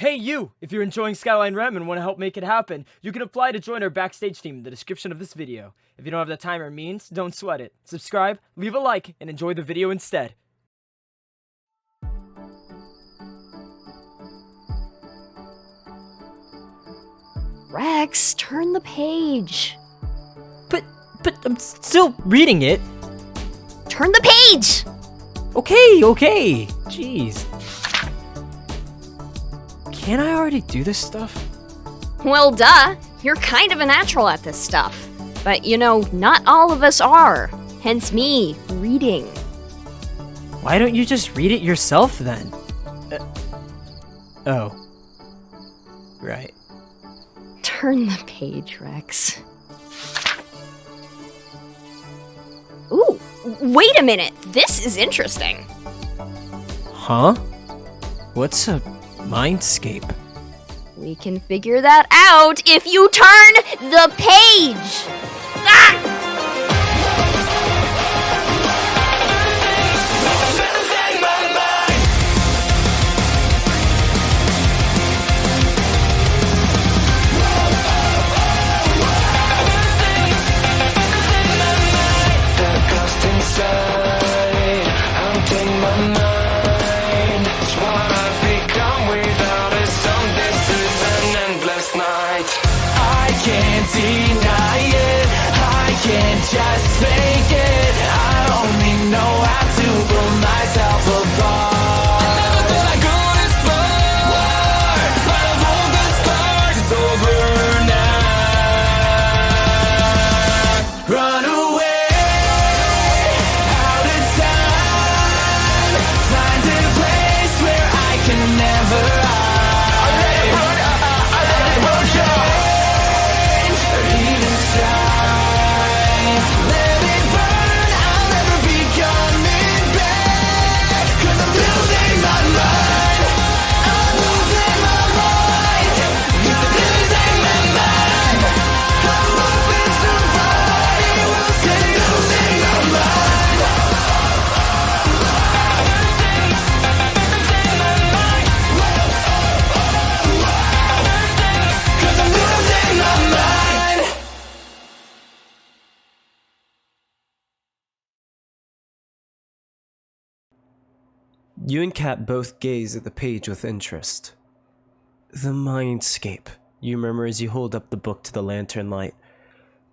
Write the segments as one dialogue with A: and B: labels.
A: Hey you! If you're enjoying Skyline REM and want to help make it happen, you can apply to join our backstage team in the description of this video. If you don't have the time or means, don't sweat it. Subscribe, leave a like, and enjoy the video instead.
B: Rex, turn the page.
A: But I'm still reading it.
B: Turn the page!
A: Okay. Jeez. Can't I already do this stuff?
B: Well, duh. You're kind of a natural at this stuff. But, you know, not all of us are. Hence me, reading.
A: Why don't you just read it yourself then? Oh. Right.
B: Turn the page, Rex. Ooh, wait a minute. This is interesting.
A: Huh? What's a mindscape?
B: We can figure that out if you turn the page! Ah!
C: Just fake it. I only know how to pull myself apart. I never thought I could explore, but I've hold the scars. It's over now. Run away, out of time. Find a place where I can never hide. I let it run, change, or even strive. Let it burn, I'll never be coming back. 'Cause I'm losing my mind. I'm losing my mind. Yes, I'm losing my mind. I'm hoping somebody will say losing my mind. Cause I'm losing my mind.
D: You and Kat both gaze at the page with interest. The mindscape, you murmur as you hold up the book to the lantern light.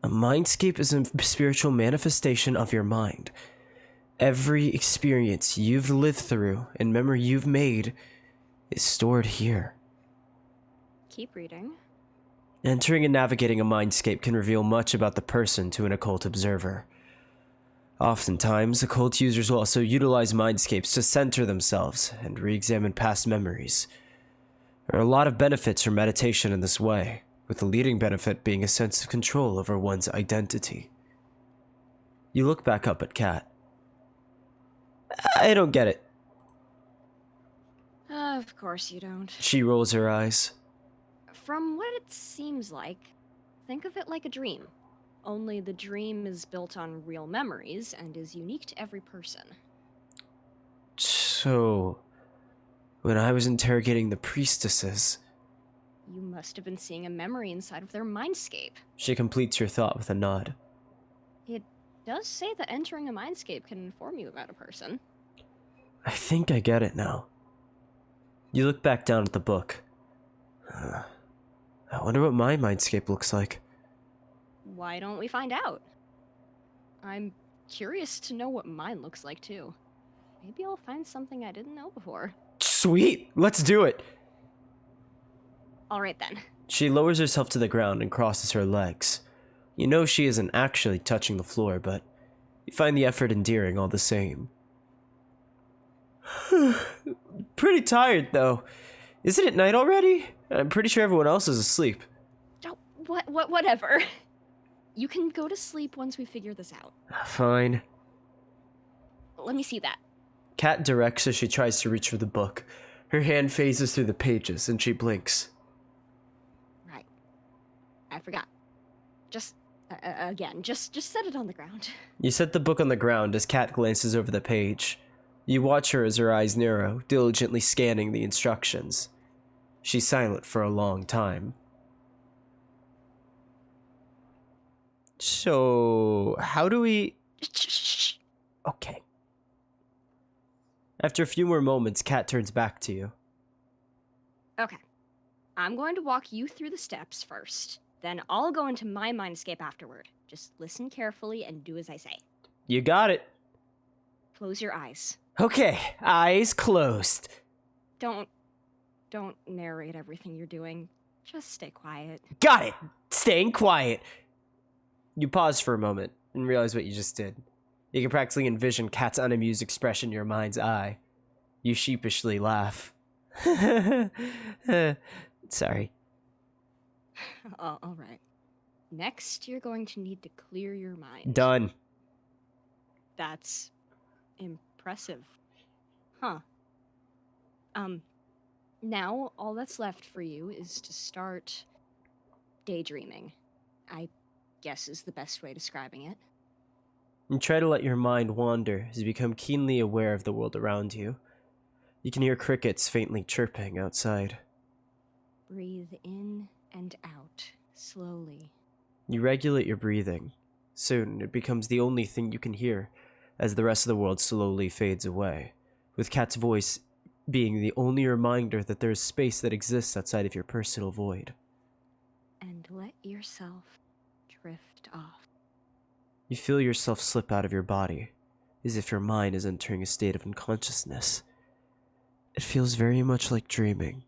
D: A mindscape is a spiritual manifestation of your mind. Every experience you've lived through and memory you've made is stored here.
B: Keep reading.
D: Entering and navigating a mindscape can reveal much about the person to an occult observer. Oftentimes, occult users will also utilize mindscapes to center themselves and re-examine past memories. There are a lot of benefits from meditation in this way, with the leading benefit being a sense of control over one's identity. You look back up at Kat. I don't get it.
B: Of course you don't.
D: She rolls her eyes.
B: From what it seems like, think of it like a dream. Only the dream is built on real memories and is unique to every person.
D: So, when I was interrogating the priestesses...
B: You must have been seeing a memory inside of their mindscape.
D: She completes your thought with a nod.
B: It does say that entering a mindscape can inform you about a person.
D: I think I get it now. You look back down at the book. I wonder what my mindscape looks like.
B: Why don't we find out? I'm curious to know what mine looks like too. Maybe I'll find something I didn't know before.
D: Sweet! Let's do it!
B: Alright then.
D: She lowers herself to the ground and crosses her legs. You know she isn't actually touching the floor, but you find the effort endearing all the same. Pretty tired, though. Isn't it night already? I'm pretty sure everyone else is asleep.
B: Oh, whatever. You can go to sleep once we figure this out.
D: Fine.
B: Let me see that.
D: Kat directs as she tries to reach for the book. Her hand phases through the pages and she blinks.
B: Right. I forgot. Just set it on the ground.
D: You set the book on the ground as Kat glances over the page. You watch her as her eyes narrow, diligently scanning the instructions. She's silent for a long time. So, how do we...
B: Shh.
D: Okay. After a few more moments, Kat turns back to you.
B: Okay. I'm going to walk you through the steps first. Then I'll go into my mindscape afterward. Just listen carefully and do as I say.
D: You got it.
B: Close your eyes.
D: Okay, eyes closed.
B: Don't narrate everything you're doing. Just stay quiet.
D: Got it. Staying quiet. You pause for a moment and realize what you just did. You can practically envision Kat's unamused expression in your mind's eye. You sheepishly laugh. Sorry.
B: All right. Next, you're going to need to clear your mind.
D: Done.
B: That's impressive. Huh. Now all that's left for you is to start daydreaming. I guess is the best way of describing it.
D: You try to let your mind wander as you become keenly aware of the world around you. You can hear crickets faintly chirping outside.
B: Breathe in and out, slowly.
D: You regulate your breathing. Soon, it becomes the only thing you can hear as the rest of the world slowly fades away, with Kat's voice being the only reminder that there is space that exists outside of your personal void.
B: And let yourself drift off.
D: You feel yourself slip out of your body, as if your mind is entering a state of unconsciousness. It feels very much like dreaming.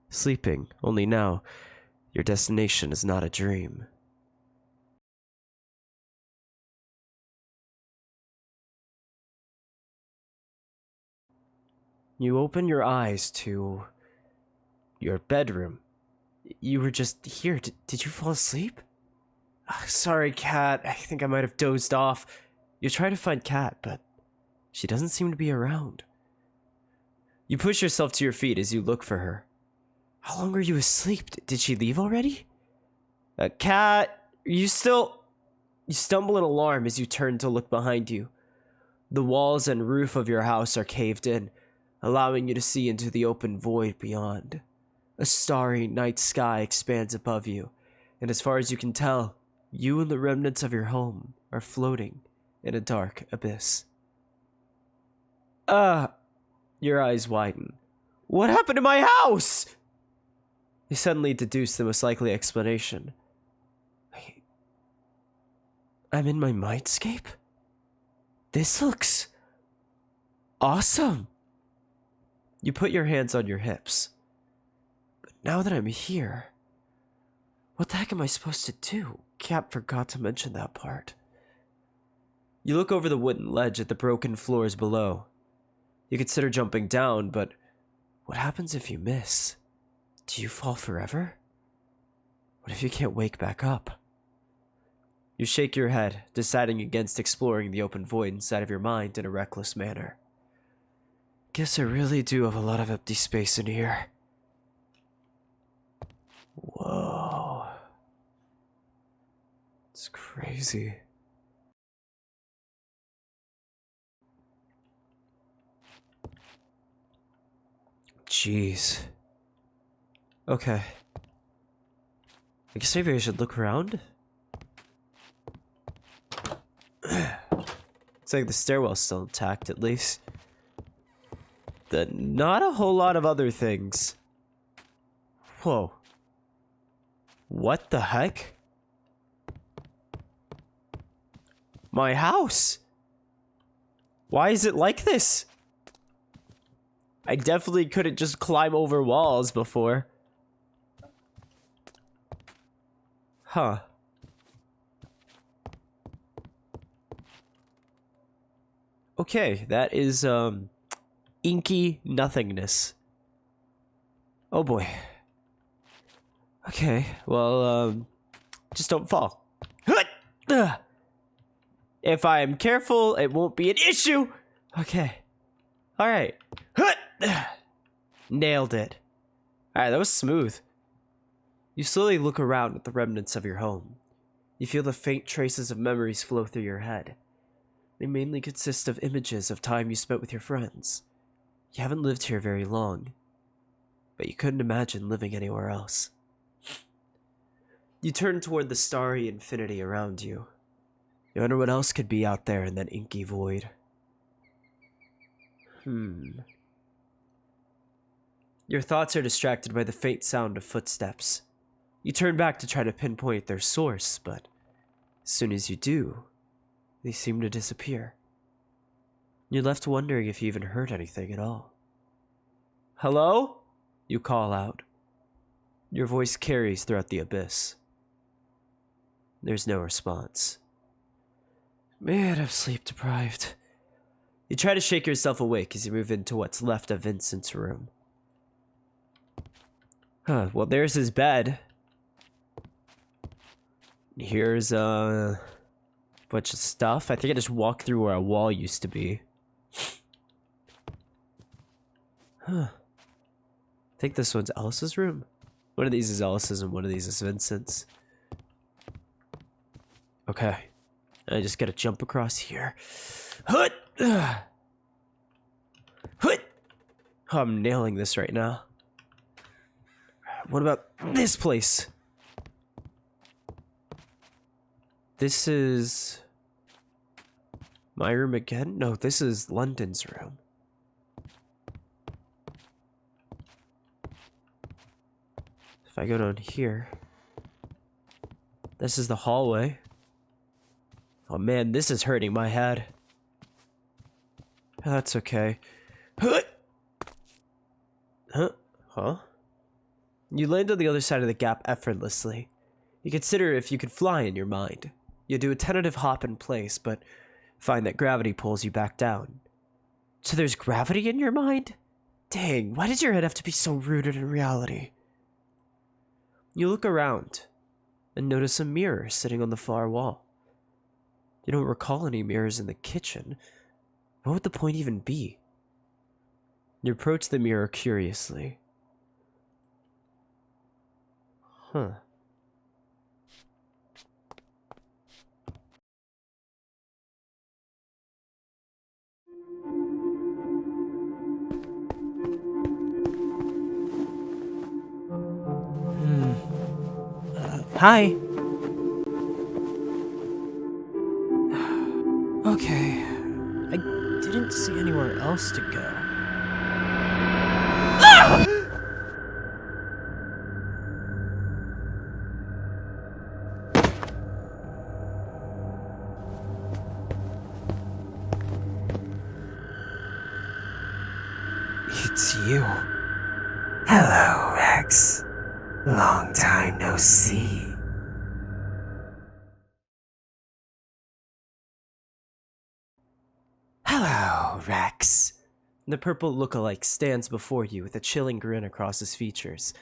D: Sleeping, only now, your destination is not a dream. You open your eyes to your bedroom. You were just here. Did you fall asleep? Sorry, Kat. I think I might have dozed off. You try to find Kat, but she doesn't seem to be around. You push yourself to your feet as you look for her. How long were you asleep? Did she leave already? Kat, you still... You stumble in alarm as you turn to look behind you. The walls and roof of your house are caved in, allowing you to see into the open void beyond. A starry night sky expands above you, and as far as you can tell, you and the remnants of your home are floating in a dark abyss. Your eyes widen. What happened to my house? You suddenly deduce the most likely explanation. I'm in my mindscape? This looks awesome. You put your hands on your hips. But now that I'm here, what the heck am I supposed to do? Cap forgot to mention that part. You look over the wooden ledge at the broken floors below. You consider jumping down, but what happens if you miss? Do you fall forever? What if you can't wake back up? You shake your head, deciding against exploring the open void inside of your mind in a reckless manner. Guess I really do have a lot of empty space in here. Whoa. It's crazy. Jeez. Okay. I guess maybe I should look around? Looks like the stairwell's still intact, at least. Not a whole lot of other things. Whoa. What the heck? My house! Why is it like this? I definitely couldn't just climb over walls before. Huh. Okay, that is, inky nothingness. Oh boy. Okay, well, just don't fall. If I am careful, it won't be an issue. Okay. Alright. Nailed it. Alright, that was smooth. You slowly look around at the remnants of your home. You feel the faint traces of memories flow through your head. They mainly consist of images of time you spent with your friends. You haven't lived here very long, but you couldn't imagine living anywhere else. You turn toward the starry infinity around you. You wonder what else could be out there in that inky void. Your thoughts are distracted by the faint sound of footsteps. You turn back to try to pinpoint their source, but as soon as you do, they seem to disappear. You're left wondering if you even heard anything at all. "Hello?" you call out. Your voice carries throughout the abyss. There's no response. Man, I'm sleep deprived. You try to shake yourself awake as you move into what's left of Vincent's room. Well, there's his bed. Here's a bunch of stuff. I think I just walked through where a wall used to be. I think this one's Alice's room. One of these is Alice's and one of these is Vincent's. Okay. I just gotta jump across here. Hut! Hut! Oh, I'm nailing this right now. What about this place? This is my room again? No, this is London's room. If I go down here, this is the hallway. Oh man, this is hurting my head. That's okay. Huh? You land on the other side of the gap effortlessly. You consider if you could fly in your mind. You do a tentative hop in place, but find that gravity pulls you back down. So there's gravity in your mind? Dang, why does your head have to be so rooted in reality? You look around and notice a mirror sitting on the far wall. You don't recall any mirrors in the kitchen. What would the point even be? You approach the mirror curiously. Hi. Okay. I didn't see anywhere else to go. It's you.
E: Hello, Rex. Long time no see. Hello, Rex.
D: The purple lookalike stands before you with a chilling grin across his features.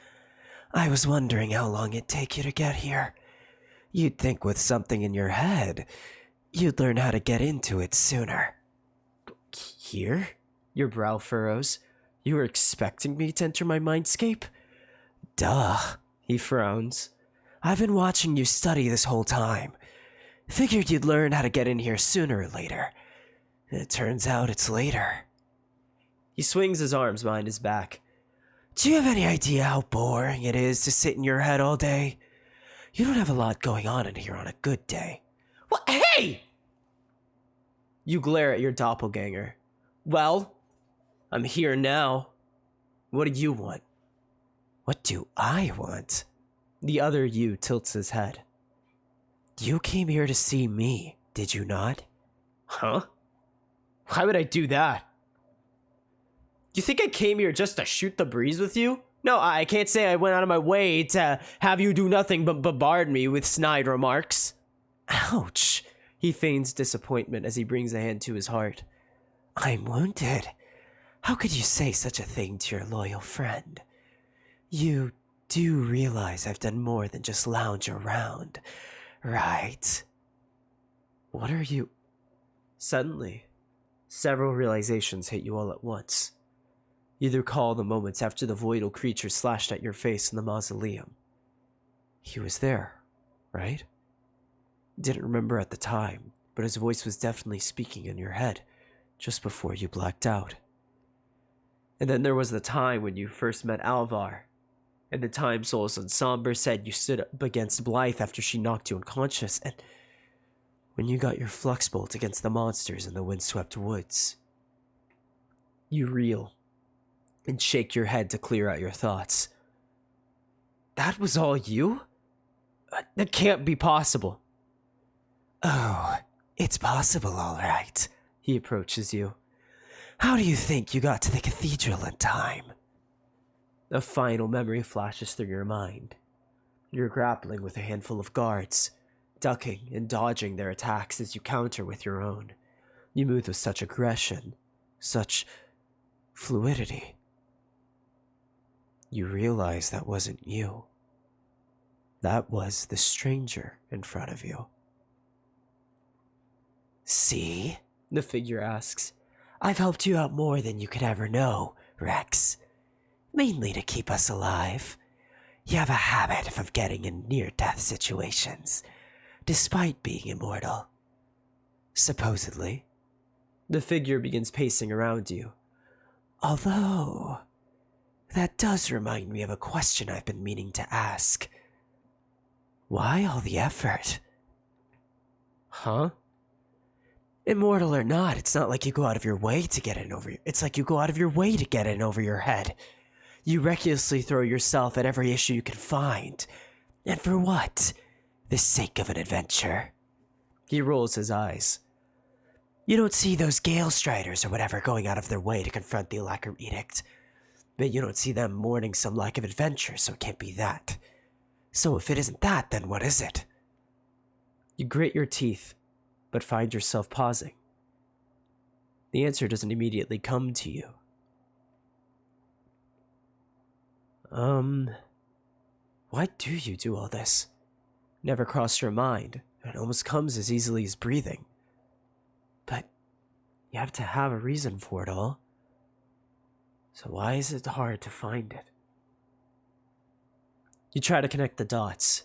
E: I was wondering how long it'd take you to get here. You'd think with something in your head, you'd learn how to get into it sooner.
D: Here? Your brow furrows. You were expecting me to enter my mindscape?
E: Duh.
D: He frowns.
E: I've been watching you study this whole time. Figured you'd learn how to get in here sooner or later. It turns out it's later.
D: He swings his arms behind his back.
E: Do you have any idea how boring it is to sit in your head all day? You don't have a lot going on in here on a good day.
D: What? Hey! You glare at your doppelganger. Well, I'm here now. What do you want?
E: What do I want?
D: The other you tilts his head.
E: You came here to see me, did you not?
D: Huh? Why would I do that? You think I came here just to shoot the breeze with you? No, I can't say I went out of my way to have you do nothing but bombard me with snide remarks.
E: Ouch.
D: He feigns disappointment as he brings a hand to his heart.
E: I'm wounded. How could you say such a thing to your loyal friend? You do realize I've done more than just lounge around, right?
D: What are you... Suddenly, several realizations hit you all at once. You recall the moments after the voidal creature slashed at your face in the mausoleum. He was there, right? Didn't remember at the time, but his voice was definitely speaking in your head just before you blacked out. And then there was the time when you first met Alvar, and the time Souls and Somber said you stood up against Blythe after she knocked you unconscious, and when you got your flux bolt against the monsters in the windswept woods. You reel and shake your head to clear out your thoughts. That was all you? That can't be possible.
E: Oh, it's possible, all right.
D: He approaches you.
E: How do you think you got to the cathedral in time?
D: A final memory flashes through your mind. You're grappling with a handful of guards, ducking and dodging their attacks as you counter with your own. You move with such aggression, such fluidity. You realize that wasn't you. That was the stranger in front of you.
E: See?
D: The figure asks.
E: I've helped you out more than you could ever know, Rex. Mainly to keep us alive. You have a habit of getting in near-death situations, despite being immortal. Supposedly.
D: The figure begins pacing around you.
E: Although, that does remind me of a question I've been meaning to ask. Why all the effort?
D: Huh?
E: Immortal or not, it's not like you go out of your way to get in over. It's like you go out of your way to get in over your head. You recklessly throw yourself at every issue you can find. And for what? The sake of an adventure.
D: He rolls his eyes.
E: You don't see those Gale Striders or whatever going out of their way to confront the Alacrim Edict. But you don't see them mourning some lack of adventure, so it can't be that. So if it isn't that, then what is it?
D: You grit your teeth, but find yourself pausing. The answer doesn't immediately come to you. Why do you do all this? Never crossed your mind. It almost comes as easily as breathing. But you have to have a reason for it all. So why is it hard to find it? You try to connect the dots.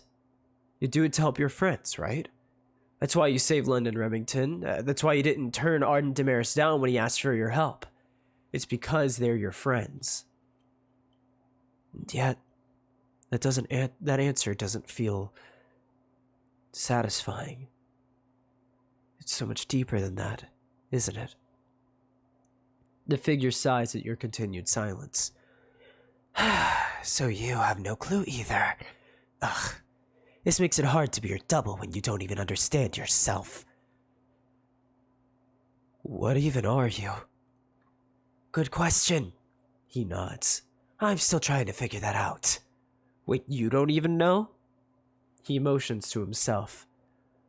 D: You do it to help your friends, right? That's why you saved London Remington. That's why you didn't turn Arden Damaris down when he asked for your help. It's because they're your friends. And yet, that answer doesn't feel satisfying. It's so much deeper than that, isn't it? The figure sighs at your continued silence.
E: So you have no clue either. Ugh. This makes it hard to be your double when you don't even understand yourself.
D: What even are you?
E: Good question.
D: He nods.
E: I'm still trying to figure that out.
D: Wait, you don't even know? He motions to himself.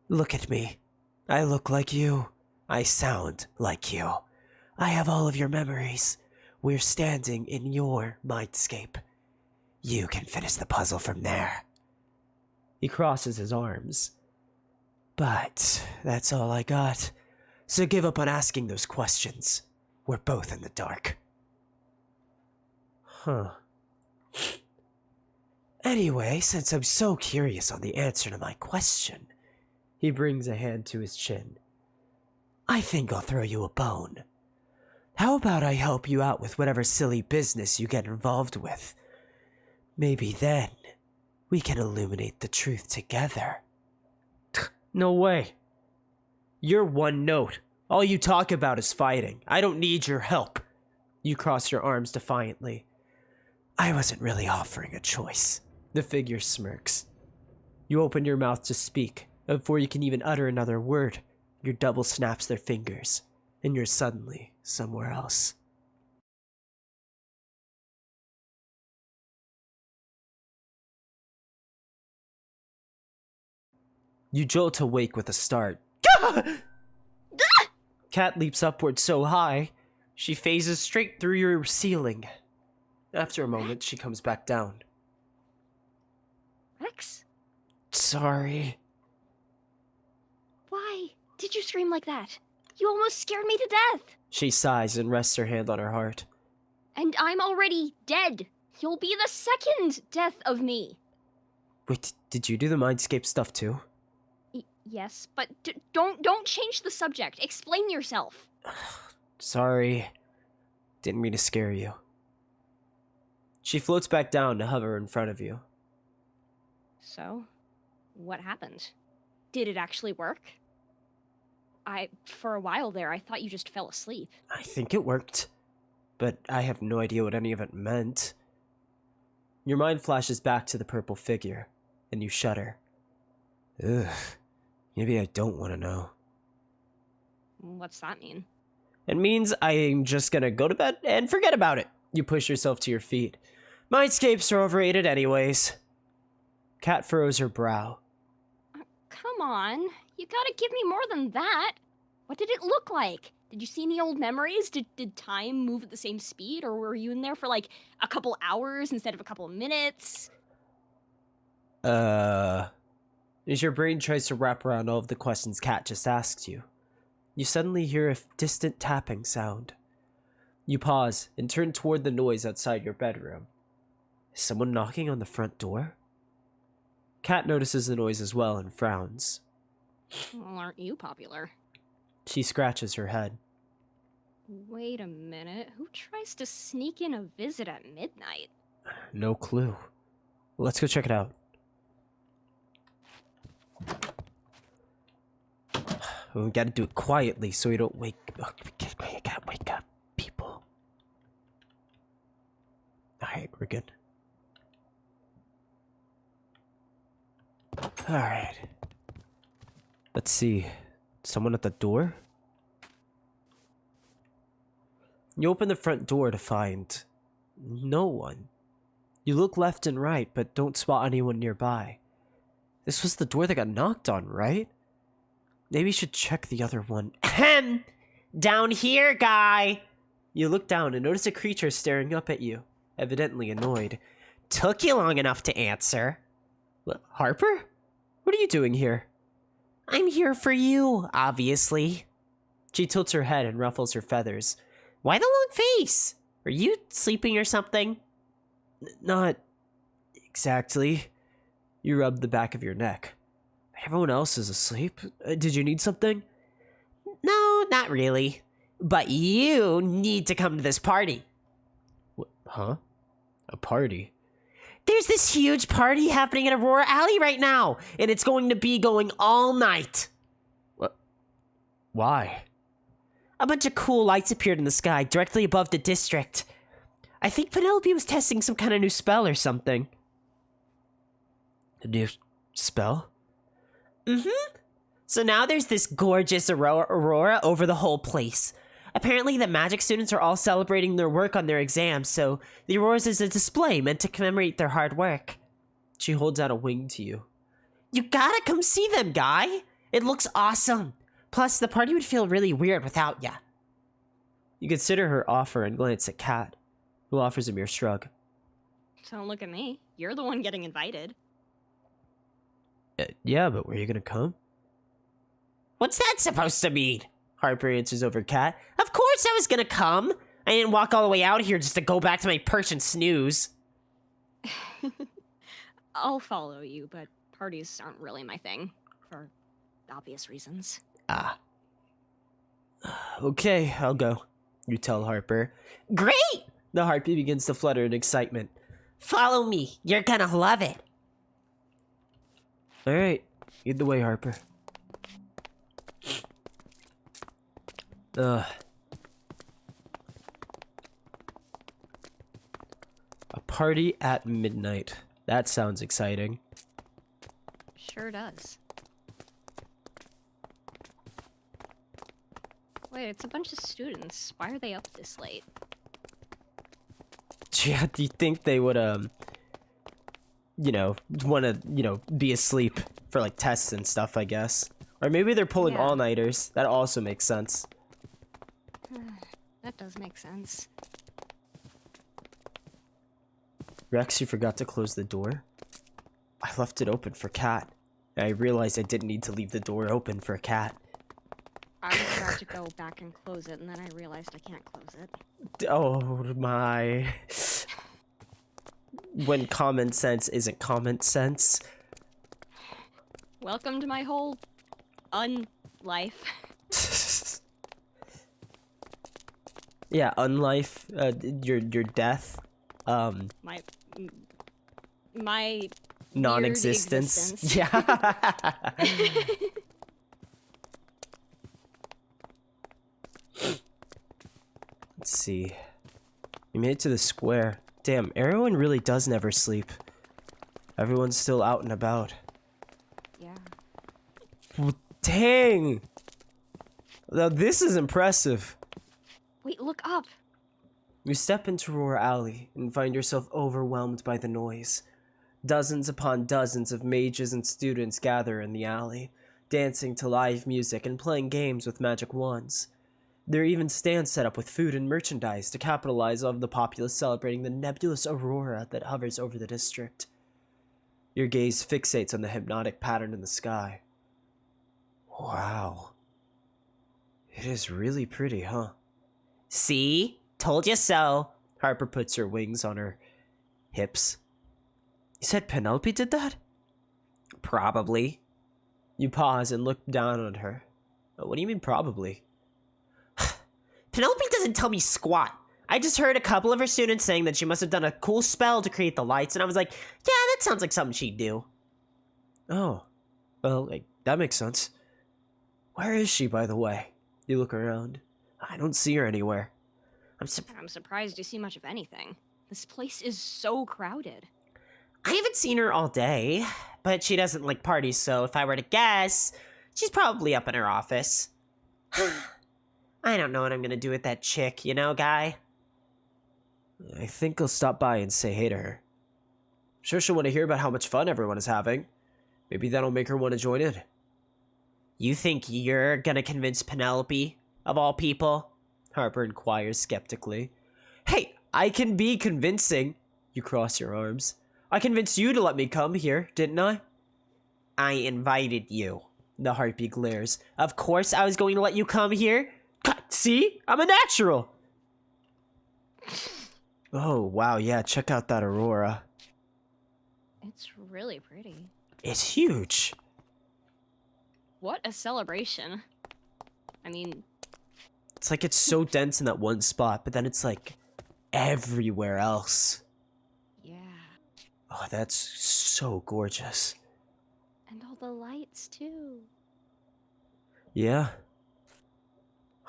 E: Look at me. I look like you. I sound like you. I have all of your memories. We're standing in your mindscape. You can finish the puzzle from there.
D: He crosses his arms.
E: But that's all I got. So give up on asking those questions. We're both in the dark.
D: Huh.
E: Anyway, since I'm so curious on the answer to my question,
D: He brings a hand to his chin.
E: I think I'll throw you a bone. How about I help you out with whatever silly business you get involved with? Maybe then we can illuminate the truth together.
D: No way. You're one note. All you talk about is fighting. I don't need your help. You cross your arms defiantly.
E: I wasn't really offering a choice.
D: The figure smirks. You open your mouth to speak, and before you can even utter another word, your double snaps their fingers, and you're suddenly somewhere else. You jolt awake with a start. Cat leaps upward so high, she phases straight through your ceiling. After a moment, she comes back down.
B: Rex?
D: Sorry.
B: Why did you scream like that? You almost scared me to death.
D: She sighs and rests her hand on her heart.
B: And I'm already dead. You'll be the second death of me.
D: Wait, did you do the mindscape stuff too?
B: Yes, but don't change the subject. Explain yourself.
D: Sorry. Didn't mean to scare you. She floats back down to hover in front of you.
B: So, what happened? Did it actually work? For a while there, I thought you just fell asleep.
D: I think it worked, but I have no idea what any of it meant. Your mind flashes back to the purple figure, and you shudder. Ugh, maybe I don't want to know.
B: What's that mean?
D: It means I'm just gonna go to bed and forget about it. You push yourself to your feet. Mindscapes are overrated anyways. Kat furrows her brow.
B: Come on, you gotta give me more than that. What did it look like? Did you see any old memories? Did time move at the same speed, or were you in there for like a couple hours instead of a couple of minutes?
D: As your brain tries to wrap around all of the questions Kat just asked you, you suddenly hear a distant tapping sound. You pause and turn toward the noise outside your bedroom. Is someone knocking on the front door? Kat notices the noise as well and frowns.
B: Well, aren't you popular?
D: She scratches her head.
B: Wait a minute, who tries to sneak in a visit at midnight?
D: No clue. Let's go check it out. We gotta do it quietly so we don't wake up. We can't wake up people. Alright, we're good. Alright. Let's see. Someone at the door? You open the front door to find no one. You look left and right, but don't spot anyone nearby. This was the door that got knocked on, right? Maybe you should check the other one. Ahem! Down here, guy! You look down and notice a creature staring up at you, evidently annoyed. Took you long enough to answer. What, Harper? What are you doing here? I'm here for you, obviously. She tilts her head and ruffles her feathers. Why the long face? Are you sleeping or something? Not exactly. You rub the back of your neck. Everyone else is asleep. Did you need something? No, not really. But you need to come to this party. What, huh? A party? There's this huge party happening in Aurora Alley right now, and it's going to be going all night. What? Why? A bunch of cool lights appeared in the sky directly above the district. I think Penelope was testing some kind of new spell or something. A new spell? Mm-hmm. So now there's this gorgeous Aurora over the whole place. Apparently the magic students are all celebrating their work on their exams, so the Auroras is a display meant to commemorate their hard work. She holds out a wing to you. You gotta come see them, guy! It looks awesome! Plus, the party would feel really weird without ya. You consider her offer and glance at Kat, who offers a mere shrug.
B: Don't look at me. You're the one getting invited.
D: Yeah, but were you gonna come? What's that supposed to mean? Harper answers over Kat. Of course I was gonna come! I didn't walk all the way out here just to go back to my perch and snooze.
B: I'll follow you, but parties aren't really my thing, for obvious reasons.
D: Ah. Okay, I'll go. You tell Harper. Great! The heartbeat begins to flutter in excitement. Follow me. You're gonna love it. Alright. Lead the way, Harper. A party at midnight. That sounds exciting.
B: Sure does. Wait, it's a bunch of students. Why are they up this late?
D: Yeah, do you think they would, want to, be asleep for, like, tests and stuff, I guess? Or maybe they're pulling
B: Yeah.
D: all-nighters. That also makes sense.
B: That does make sense.
D: Rex, you forgot to close the door? I left it open for Kat. And I realized I didn't need to leave the door open for Kat.
B: I was about to go back and close it, and then I realized I can't close it.
D: Oh my. When common sense isn't common sense.
B: Welcome to my whole life.
D: Yeah, unlife, your death.
B: My my
D: non-existence.
B: existence.
D: Yeah. Let's see. We made it to the square. Damn, everyone really does never sleep. Everyone's still out and about.
B: Yeah.
D: Well, dang! Now this is impressive.
B: Wait, look up.
D: You step into Aurora Alley and find yourself overwhelmed by the noise. Dozens upon dozens of mages and students gather in the alley, dancing to live music and playing games with magic wands. There are even stands set up with food and merchandise to capitalize on the populace celebrating the nebulous aurora that hovers over the district. Your gaze fixates on the hypnotic pattern in the sky. Wow. It is really pretty, huh? See? Told you so. Harper puts her wings on her hips. You said Penelope did that? Probably. You pause and look down on her. What do you mean, probably? Penelope doesn't tell me squat. I just heard a couple of her students saying that she must have done a cool spell to create the lights, and I was like, yeah, that sounds like something she'd do. Oh. Well, that makes sense. Where is she, by the way? You look around. I don't see her anywhere.
B: I'm surprised you see much of anything. This place is so crowded.
F: I haven't seen her all day, but she doesn't like parties, so if I were to guess, she's probably up in her office. I don't know what I'm gonna do with that chick, you know, guy?
D: I think I'll stop by and say hey to her. I'm sure she'll want to hear about how much fun everyone is having. Maybe that'll make her want to join in.
F: You think you're gonna convince Penelope, of all people?
D: Harper inquires skeptically. Hey, I can be convincing. You cross your arms. I convinced you to let me come here, didn't I?
F: I invited you.
D: The harpy glares.
F: Of course I was going to let you come here.
D: See? I'm a natural! Oh, wow, yeah, check out that aurora.
B: It's really pretty.
D: It's huge.
B: What a celebration. I mean,
D: It's like it's so dense in that one spot, but then it's like everywhere else.
B: yeah.
D: Oh, that's so gorgeous.
B: And all the lights, too.
D: Yeah.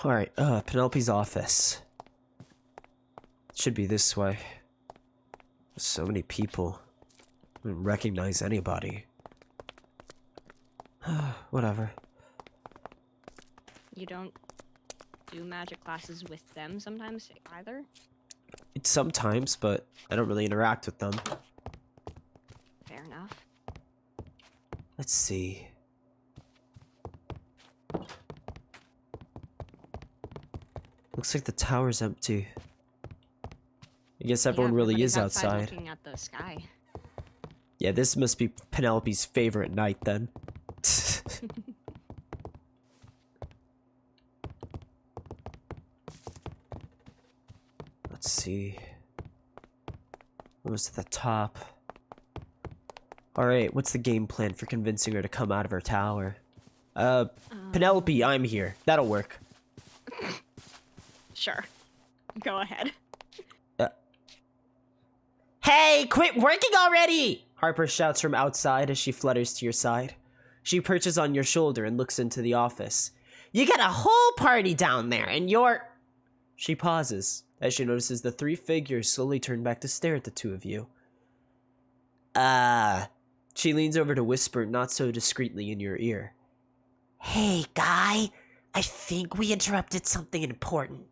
D: Alright, Penelope's office. Should be this way. So many people. I don't recognize anybody. Whatever.
B: You don't do magic classes with them sometimes either?
D: It's sometimes, but I don't really interact with them.
B: Fair enough.
D: Let's see. Looks like the tower's empty. I guess everyone really
B: everybody's
D: is outside.
B: Looking at the sky.
D: Yeah, this must be Penelope's favorite night then. Let's see. Almost at the top. Alright, what's the game plan for convincing her to come out of her tower? Penelope, I'm here. That'll work.
B: Sure. Go ahead.
F: Hey, quit working already!
D: Harper shouts from outside as she flutters to your side. She perches on your shoulder and looks into the office.
F: You got a whole party down there, and you're...
D: She pauses as she notices the three figures slowly turn back to stare at the two of you. She leans over to whisper not so discreetly in your ear.
F: Hey, guy. I think we interrupted something important.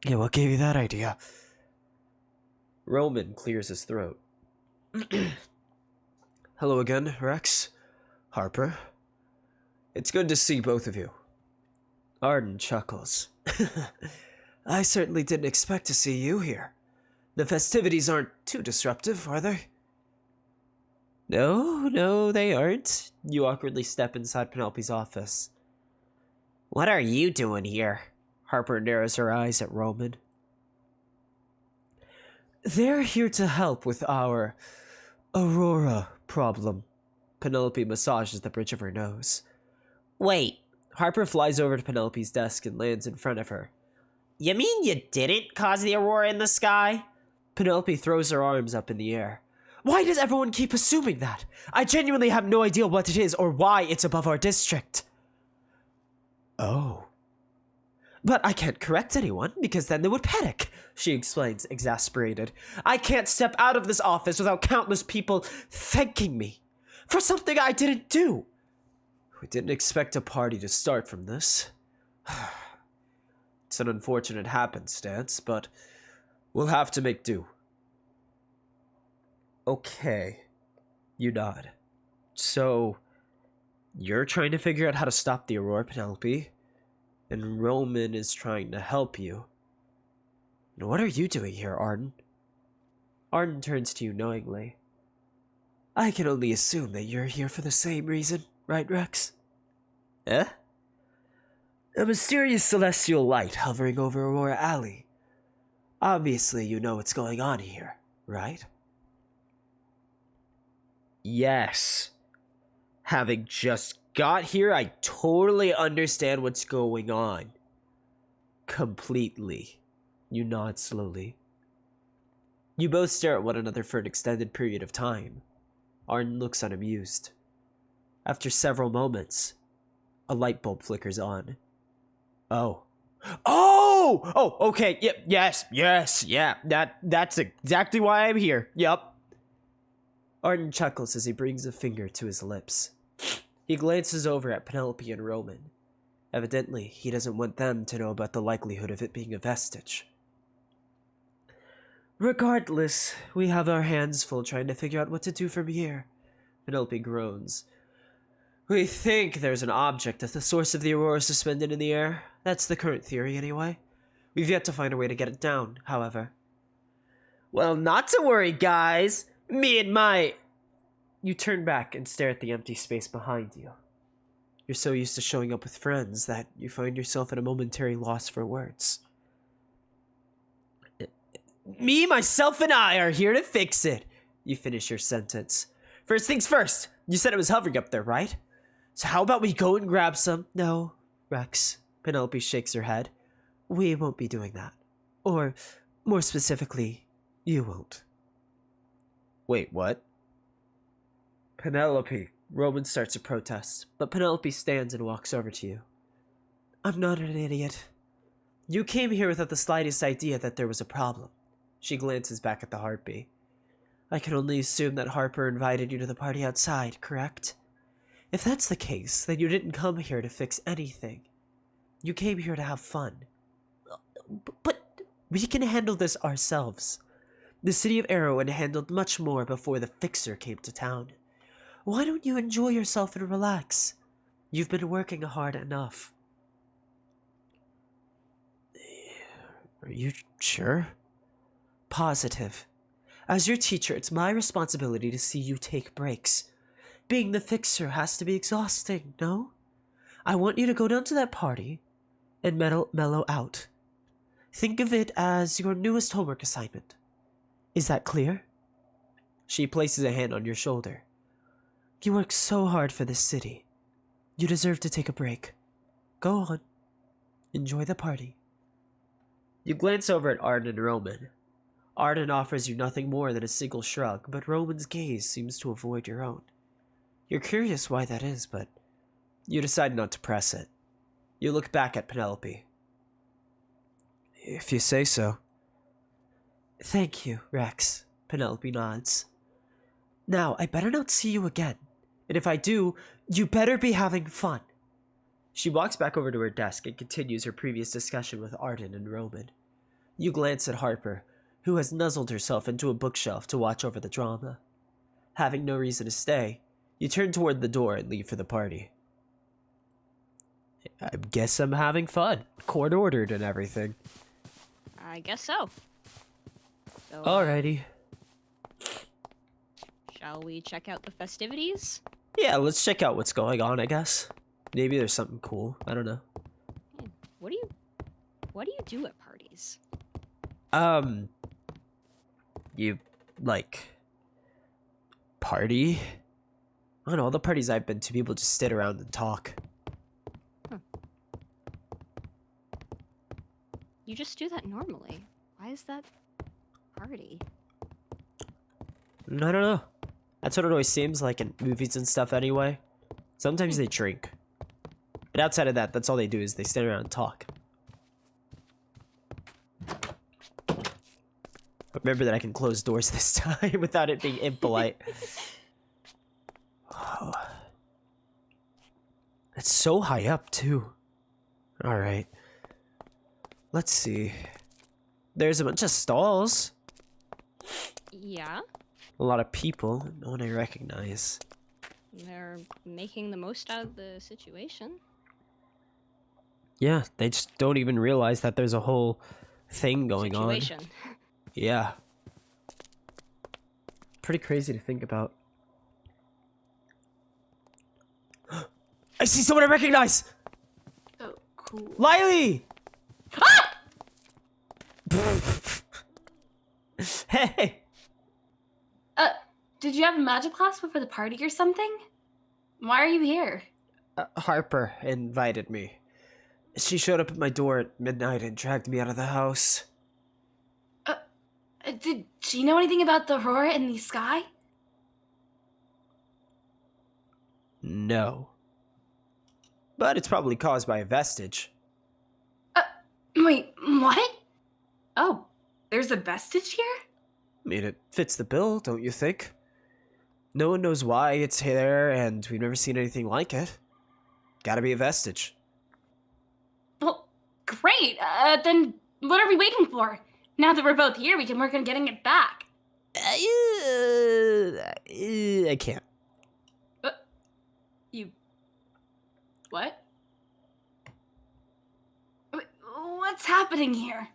D: Yeah, what gave you that idea? Roman clears his throat. Hello again, Rex. Harper. It's good to see both of you. Arden chuckles. I certainly didn't expect to see you here. The festivities aren't too disruptive, are they? No, they aren't. You awkwardly step inside Penelope's office.
F: What are you doing here?
D: Harper narrows her eyes at Roman. They're here to help with our Aurora problem. Penelope massages the bridge of her nose.
F: Wait,
D: Harper flies over to Penelope's desk and lands in front of her.
F: you mean you didn't cause the aurora in the sky?
D: Penelope throws her arms up in the air. Why does everyone keep assuming that? I genuinely have no idea what it is or why it's above our district. Oh. But I can't correct anyone, because then they would panic, she explains, exasperated. I can't step out of this office without countless people thanking me for something I didn't do. We didn't expect a party to start from this. It's an unfortunate happenstance, but we'll have to make do. Okay. You nod. So, you're trying to figure out how to stop the Aurora, Penelope, and Roman is trying to help you. And what are you doing here, Arden? Arden turns to you knowingly. I can only assume that you're here for the same reason, right, Rex? Eh? A mysterious celestial light hovering over Aurora Alley. Obviously, you know what's going on here, right? Yes. Having just got here, I totally understand what's going on. Completely. You nod slowly. You both stare at one another for an extended period of time. Arden looks unamused. After several moments, a light bulb flickers on. Oh. Oh, okay. Yep. Yes. Yeah. That's exactly why I'm here. Yup. Arden chuckles as he brings a finger to his lips. He glances over at Penelope and Roman. Evidently, he doesn't want them to know about the likelihood of it being a vestige. Regardless, we have our hands full trying to figure out what to do from here. Penelope groans. We think there's an object at the source of the Aurora suspended in the air. That's the current theory, anyway. We've yet to find a way to get it down, however. Well, not to worry, guys. Me and my... You turn back and stare at the empty space behind you. You're so used to showing up with friends that you find yourself at a momentary loss for words. Me, myself, and I are here to fix it. You finish your sentence. First things first, you said it was hovering up there, right? So how about we go and grab some? No, Rex. Penelope shakes her head. We won't be doing that. Or, more specifically, you won't. Wait, what? Penelope. Roman starts to protest, but Penelope stands and walks over to you. I'm not an idiot. You came here without the slightest idea that there was a problem. She glances back at the Harpy. I can only assume that Harper invited you to the party outside, correct? If that's the case, then you didn't come here to fix anything. You came here to have fun. But we can handle this ourselves. The city of Arrowhead handled much more before the fixer came to town. Why don't you enjoy yourself and relax? You've been working hard enough. Are you sure? Positive. As your teacher, it's my responsibility to see you take breaks. Being the fixer has to be exhausting, no? I want you to go down to that party and mellow out. Think of it as your newest homework assignment. Is that clear? She places a hand on your shoulder. You work so hard for this city. You deserve to take a break. Go on. Enjoy the party. You glance over at Arden and Roman. Arden offers you nothing more than a single shrug, but Roman's gaze seems to avoid your own. You're curious why that is, but you decide not to press it. You look back at Penelope. If you say so. Thank you, Rex. Penelope nods. Now, I better not see you again. And if I do, you better be having fun. She walks back over to her desk and continues her previous discussion with Arden and Roman. You glance at Harper, who has nuzzled herself into a bookshelf to watch over the drama. Having no reason to stay, you turn toward the door and leave for the party. I guess I'm having fun. Court ordered and everything.
B: I guess so. So,
D: Alrighty.
B: shall we check out the festivities?
D: Yeah, let's check out what's going on, I guess. Maybe there's something cool. I don't know.
B: What do you do at parties?
D: You, like, party? I don't know, all the parties I've been to, people just sit around and talk.
B: You just do that normally. Why is that party?
D: I don't know. That's what it always seems like in movies and stuff anyway. Sometimes they drink. But outside of that, that's all they do is they stand around and talk. Remember that I can close doors this time without it being impolite. Oh. It's so high up, too. Alright. Let's see. There's a bunch of stalls.
B: Yeah,
D: A lot of people. No one I recognize.
B: they're making the most out of the situation.
D: Yeah, they just don't even realize that there's a whole thing going
B: Situation.
D: on. Yeah. Pretty crazy to think about. I see someone I recognize!
G: Oh, cool.
D: Lily! Hey!
G: Did you have a magic class before the party or something? Why are you here?
D: Harper invited me. She showed up at my door at midnight and dragged me out of the house.
G: Did she know anything about the Aurora in the sky?
D: No. But it's probably caused by a vestige.
G: Wait, what? Oh, there's a vestige here?
D: I mean, it fits the bill, don't you think? No one knows why it's there, and we've never seen anything like it. Gotta be a vestige.
G: Well, great. Then what are we waiting for? Now that we're both here, we can work on getting it back.
D: I can't.
G: You... What? What's happening here?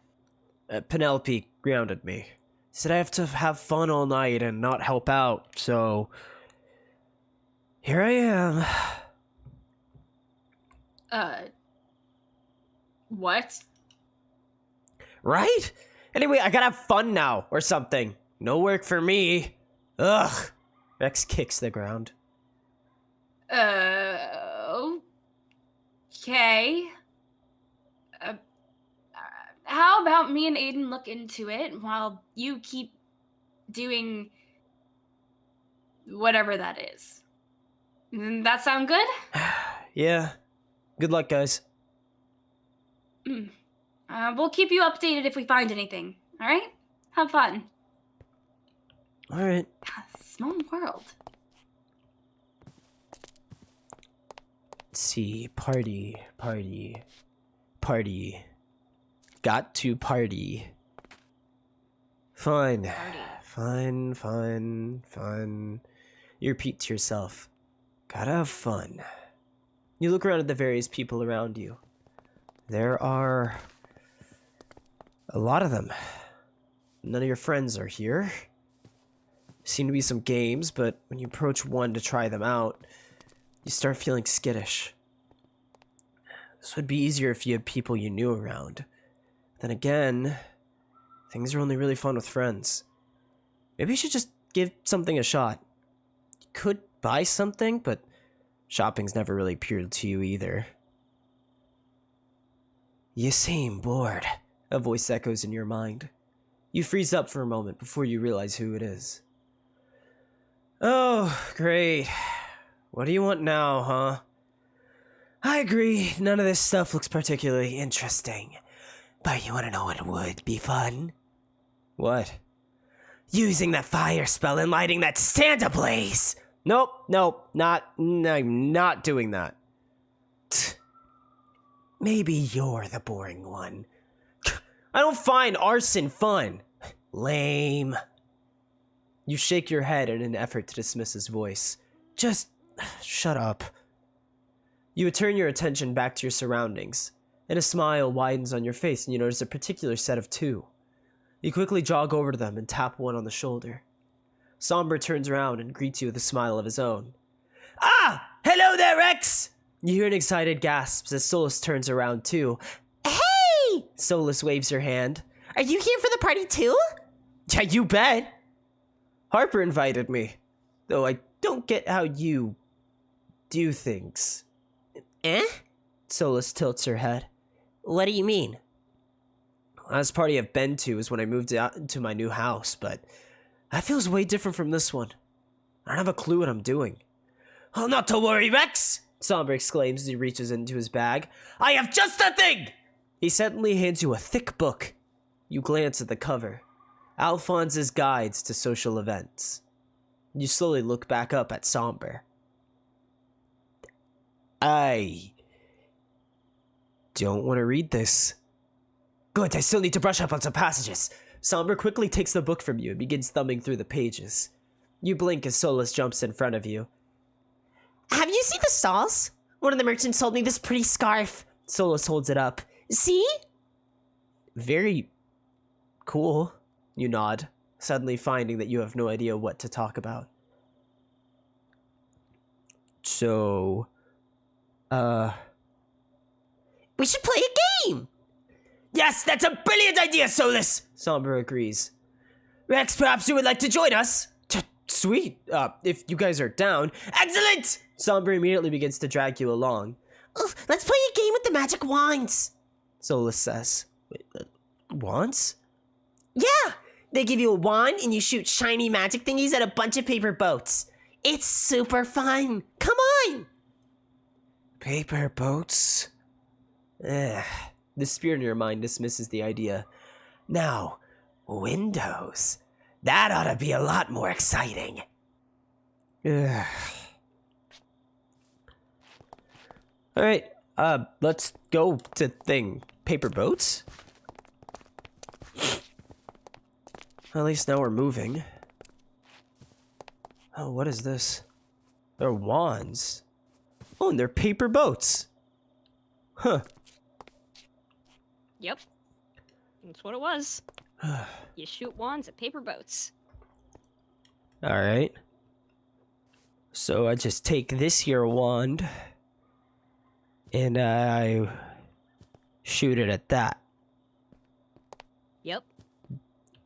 D: Penelope grounded me. Said I have to have fun all night and not help out, so... Here I am.
G: What?
D: Right? Anyway, I gotta have fun now, or something. No work for me. Ugh. Rex kicks the ground.
G: Okay. How about me and Aiden look into it while you keep doing whatever that is? That sound good?
D: Yeah. Good luck, guys.
G: We'll keep you updated if we find anything, alright? Have fun.
D: Alright.
G: Small world.
D: Let's see. Party. Got to party. Fine. Fine. You repeat to yourself. Gotta have fun. You look around at the various people around you. There are a lot of them. None of your friends are here. Seem to be some games, but when you approach one to try them out, you start feeling skittish. This would be easier if you had people you knew around. Then again, things are only really fun with friends. Maybe you should just give something a shot. You could buy something, but shopping's never really appealed to you either. You seem bored, a voice echoes in your mind. You freeze up for a moment before you realize who it is. Oh, great. What do you want now, huh? I agree, none of this stuff looks particularly interesting.
E: But you want to know what would be fun?
D: What?
E: Using the fire spell and lighting that stand ablaze!
D: Nope, I'm not doing that.
E: Maybe you're the boring one.
D: I don't find arson fun.
E: Lame.
D: You shake your head in an effort to dismiss his voice. Just shut up. You turn your attention back to your surroundings, and a smile widens on your face and you notice a particular set of two. You quickly jog over to them and tap one on the shoulder. Somber turns around and greets you with a smile of his own.
E: Ah! Hello there, Rex!
D: You hear an excited gasp as Solus turns around too.
E: Hey!
D: Solus waves her hand.
E: Are you here for the party too?
D: Yeah, you bet! Harper invited me, though I don't get how you do things.
E: Eh?
D: Solus tilts her head.
E: What do you mean?
D: Last party I've been to is when I moved out to my new house, but that feels way different from this one. I don't have a clue what I'm doing.
F: Oh, not to worry, Rex! Somber exclaims as he reaches into his bag. I have just the thing!
D: He suddenly hands you a thick book. You glance at the cover. Alphonse's Guides to Social Events. You slowly look back up at Somber. I don't want to read this.
F: Good, I still need to brush up on some passages.
D: Somber quickly takes the book from you and begins thumbing through the pages. You blink as Solus jumps in front of you.
F: Have you seen the stalls? One of the merchants sold me this pretty scarf.
D: Solus holds it up.
F: See?
D: Very cool. You nod, suddenly finding that you have no idea what to talk about. So,
F: we should play a game! Yes, that's a brilliant idea, Solus!
D: Somber agrees.
F: Rex, perhaps you would like to join us?
D: Sweet. If you guys are down.
F: Excellent!
D: Somber immediately begins to drag you along.
F: Oof, let's play a game with the magic wands.
D: Solus says. Wait, wands?
F: Yeah! They give you a wand and you shoot shiny magic thingies at a bunch of paper boats. It's super fun. Come on!
D: Paper boats? The spirit in your mind dismisses the idea.
E: Now, windows. That ought to be a lot more exciting.
D: Alright, let's go to paper boats? At least now we're moving. Oh, what is this? They're wands. Oh, and they're paper boats. Huh.
B: Yep. That's what it was. You shoot wands at paper boats.
D: Alright. So I just take this here wand and I shoot it at that.
B: Yep.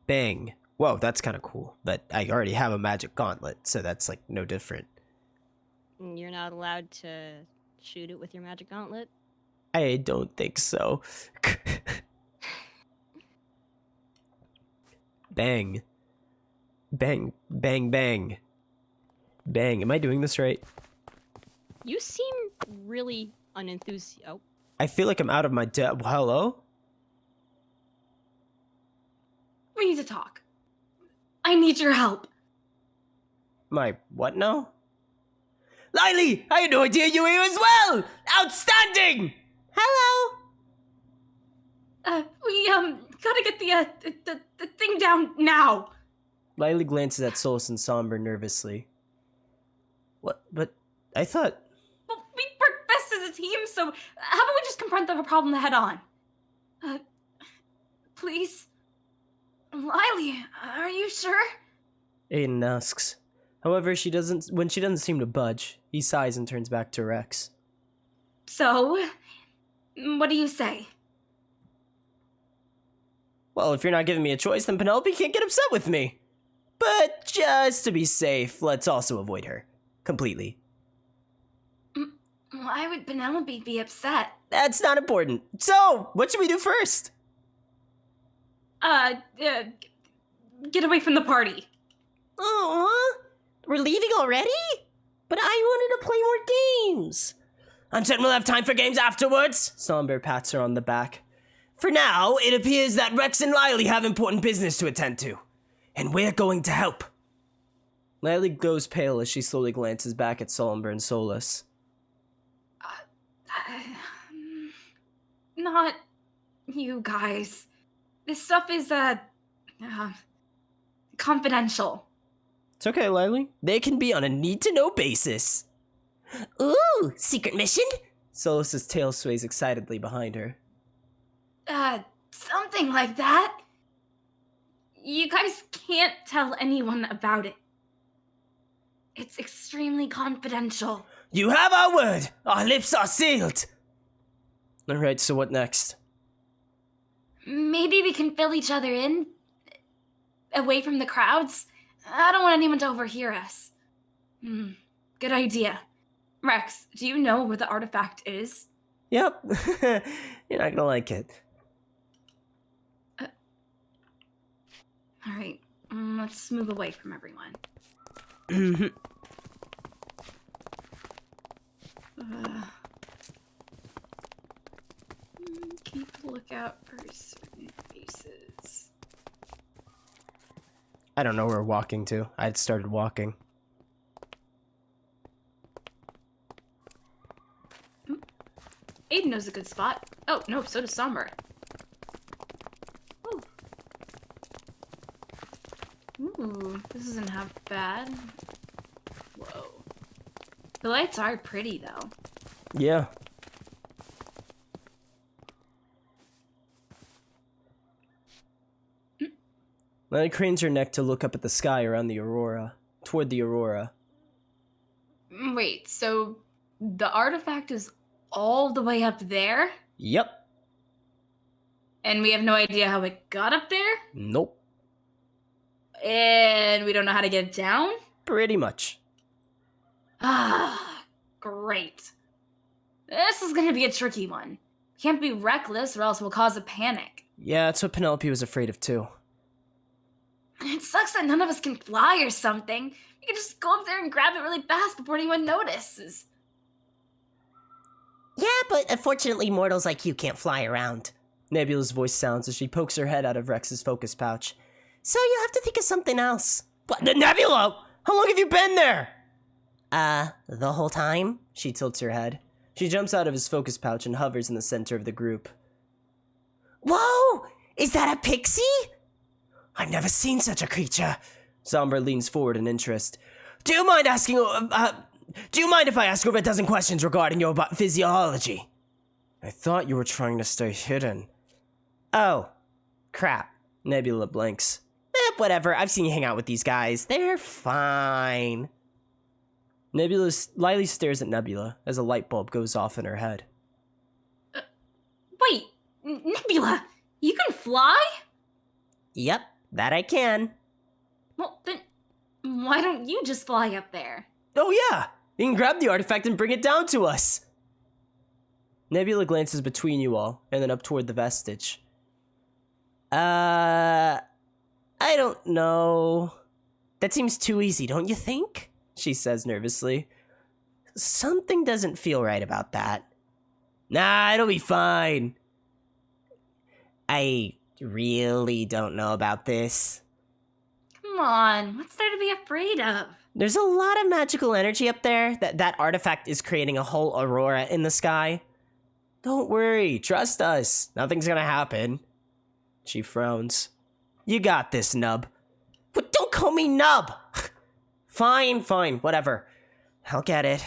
D: Bang. Whoa, that's kind of cool. But I already have a magic gauntlet, so that's like no different.
B: You're not allowed to shoot it with your magic gauntlet?
D: I don't think so. Bang. Bang, bang, bang. Bang. Am I doing this right?
B: You seem really unenthusiastic. Oh.
D: I feel like I'm out of my depth. Hello?
G: We need to talk. I need your help.
D: My what now?
F: Lily, I had no idea you were here as well! Outstanding! Hello!
G: We gotta get the thing down now.
D: Lily glances at Solus and Somber nervously. What? But I thought...
G: Well, we work best as a team, so how about we just confront the problem head on? Please? Lily, are you sure?
D: Aiden asks. However, when she doesn't seem to budge, he sighs and turns back to Rex.
G: So, what do you say?
D: Well, if you're not giving me a choice, then Penelope can't get upset with me. But just to be safe, let's also avoid her. Completely.
G: Why would Penelope be upset?
D: That's not important. So, what should we do first?
G: Get away from the party.
F: Aww, we're leaving already? But I wanted to play more games. I'm certain we'll have time for games afterwards.
D: Somber pats her on the back.
F: For now, it appears that Rex and Lily have important business to attend to. And we're going to help.
D: Lily goes pale as she slowly glances back at Somber and Solus.
G: Not you guys. This stuff is, confidential.
D: It's okay, Lily.
F: They can be on a need-to-know basis. Ooh, secret mission?
D: Solus's tail sways excitedly behind her.
G: Something like that. You guys can't tell anyone about it. It's extremely confidential.
F: You have our word. Our lips are sealed.
D: Alright, so what next?
G: Maybe we can fill each other in, away from the crowds. I don't want anyone to overhear us. Good idea. Rex, do you know where the artifact is?
D: Yep. You're not gonna like it.
G: Alright, let's move away from everyone. Keep a lookout for certain faces.
D: I don't know where we're walking to. I had started walking.
G: Aiden knows a good spot. Oh, no, so does Somber. Oh. Ooh, this isn't half bad. Whoa. The lights are pretty, though.
D: Yeah. Lily cranes her neck to look up at the sky around the Aurora. Toward the Aurora.
G: Wait, so the artifact is all the way up there?
D: Yep.
G: And we have no idea how it got up there?
D: Nope.
G: And we don't know how to get it down?
D: Pretty much.
G: Ah, great. This is gonna be a tricky one. Can't be reckless or else we'll cause a panic.
D: Yeah, that's what Penelope was afraid of too.
G: It sucks that none of us can fly or something. We can just go up there and grab it really fast before anyone notices.
F: Yeah, but unfortunately mortals like you can't fly around.
D: Nebula's voice sounds as she pokes her head out of Rex's focus pouch.
F: So you'll have to think of something else.
D: What? Nebula! How long have you been there?
F: The whole time?
D: She tilts her head. She jumps out of his focus pouch and hovers in the center of the group.
F: Whoa! Is that a pixie?
E: I've never seen such a creature.
D: Somber leans forward in interest.
E: Do you mind if I ask over a dozen questions regarding your physiology?
D: I thought you were trying to stay hidden.
F: Oh, crap.
D: Nebula blinks.
F: Whatever, I've seen you hang out with these guys. They're fine.
D: Lily stares at Nebula as a light bulb goes off in her head.
G: Wait, Nebula, you can fly?
F: Yep, that I can.
G: Well, then why don't you just fly up there?
D: Oh yeah! You can grab the artifact and bring it down to us! Nebula glances between you all, and then up toward the vestige.
F: I don't know. That seems too easy, don't you think?
D: She says nervously.
F: Something doesn't feel right about that.
D: Nah, it'll be fine.
F: I really don't know about this.
G: Come on, what's there to be afraid of?
F: There's a lot of magical energy up there. That artifact is creating a whole aurora in the sky.
D: Don't worry, trust us. Nothing's gonna happen. She frowns. You got this, Nub.
F: But don't call me Nub!
D: Fine, whatever. I'll get it.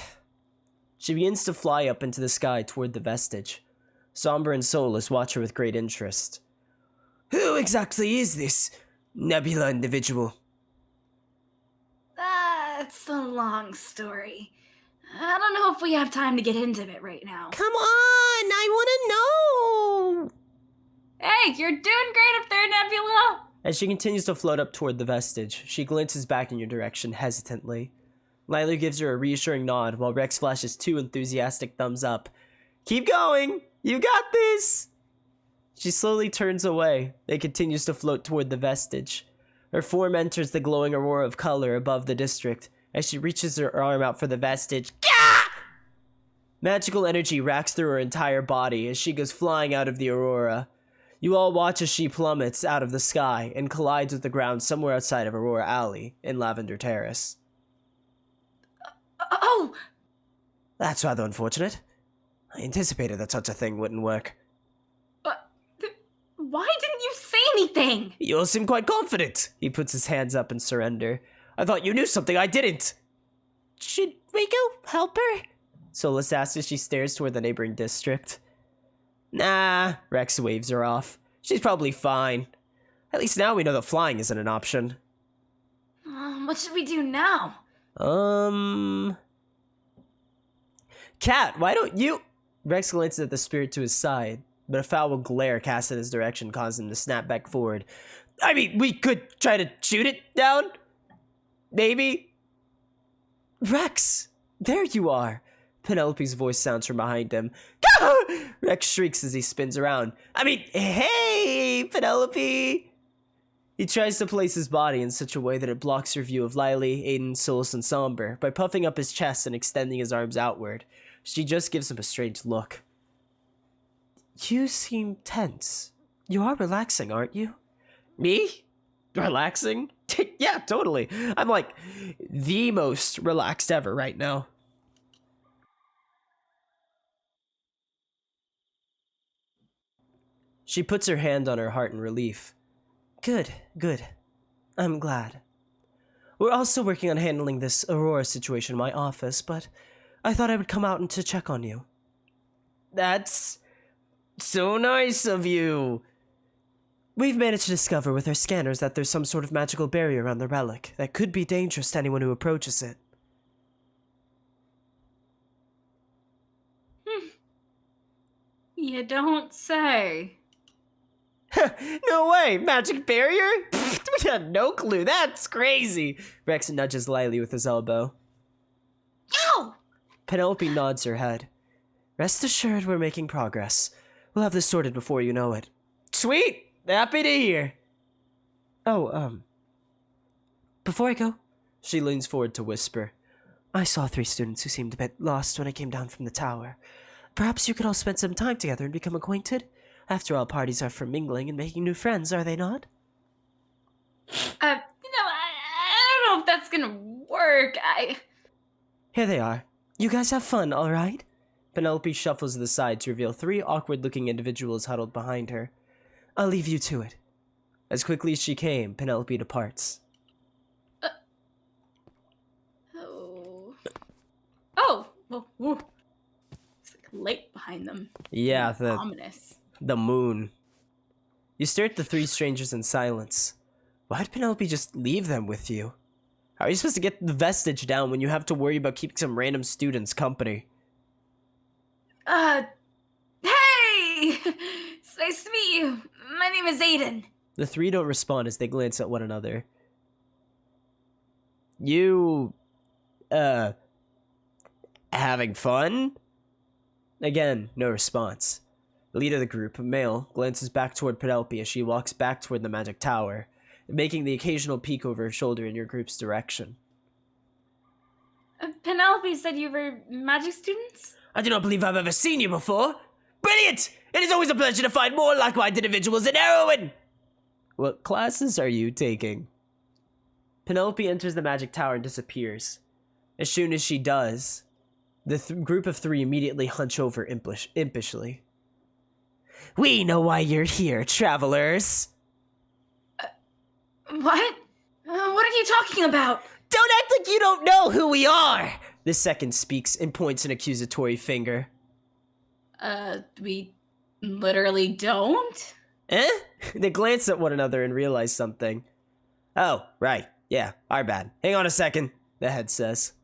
D: She begins to fly up into the sky toward the vestige. Somber and Soulless watch her with great interest.
E: Who exactly is this Nebula individual?
G: That's a long story. I don't know if we have time to get into it right now.
F: Come on, I want to know!
G: Hey, you're doing great up there, Nebula!
D: As she continues to float up toward the vestige, she glances back in your direction hesitantly. Lila gives her a reassuring nod while Rex flashes 2 enthusiastic thumbs up. Keep going! You got this! She slowly turns away and continues to float toward the vestige. Her form enters the glowing aurora of color above the district as she reaches her arm out for the vestige. Gah! Magical energy racks through her entire body as she goes flying out of the aurora. You all watch as she plummets out of the sky and collides with the ground somewhere outside of Aurora Alley in Lavender Terrace.
G: Oh!
E: That's rather unfortunate. I anticipated that such a thing wouldn't work.
G: Why didn't you say anything?
E: You all seem quite confident.
D: He puts his hands up in surrender. I thought you knew something I didn't.
F: Should we go help her?
D: Solus asks as she stares toward the neighboring district. Nah, Rex waves her off. She's probably fine. At least now we know that flying isn't an option.
G: What should we do now?
D: Cat, why don't you... Rex glances at the spirit to his side, but a foul glare cast in his direction caused him to snap back forward. I mean, we could try to shoot it down? Maybe? Rex! There you are! Penelope's voice sounds from behind him. Gah! Rex shrieks as he spins around. I mean, hey, Penelope! He tries to place his body in such a way that it blocks your view of Lily, Aiden, Solus, and Somber by puffing up his chest and extending his arms outward. She just gives him a strange look.
E: You seem tense. You are relaxing, aren't you?
D: Me? Relaxing? Yeah, totally. I'm like the most relaxed ever right now. She puts her hand on her heart in relief.
E: Good, good. I'm glad.
D: We're also working on handling this Aurora situation in my office, but I thought I would come out and to check on you. That's so nice of you. We've managed to discover with our scanners that there's some sort of magical barrier around the relic that could be dangerous to anyone who approaches it.
G: You don't say.
D: No way! Magic barrier? We had no clue. That's crazy. Rex nudges Lily with his elbow.
G: Ow!
D: Penelope nods her head. Rest assured we're making progress. We'll have this sorted before you know it. Sweet! Happy to hear. Oh,
E: before I go,
D: she leans forward to whisper.
E: I saw 3 students who seemed a bit lost when I came down from the tower. Perhaps you could all spend some time together and become acquainted? After all, parties are for mingling and making new friends, are they not?
G: I don't know if that's gonna work.
D: Here they are. You guys have fun, alright? Penelope shuffles to the side to reveal 3 awkward-looking individuals huddled behind her. I'll leave you to it. As quickly as she came, Penelope departs.
G: Oh, well, whew. It's like light behind them.
D: Yeah,
G: Ominous.
D: The moon. You stare at the 3 strangers in silence. Why'd Penelope just leave them with you? How are you supposed to get the vestige down when you have to worry about keeping some random students company?
G: Hey! It's nice to meet you. My name is Aiden.
D: The 3 don't respond as they glance at one another. You... having fun? Again, no response. The leader of the group, a male, glances back toward Penelope as she walks back toward the magic tower, making the occasional peek over her shoulder in your group's direction.
G: Penelope said you were magic students?
D: I do not believe I've ever seen you before. Brilliant! It is always a pleasure to find more like-minded individuals in Heroin! What classes are you taking? Penelope enters the magic tower and disappears. As soon as she does, the group of 3 immediately hunch over impishly. We know why you're here, travelers.
G: What? What are you talking about?
D: Don't act like you don't know who we are! The second speaks and points an accusatory finger.
G: We literally don't?
D: Eh? They glance at one another and realize something. Oh, right. Yeah, our bad. Hang on a second, the head says.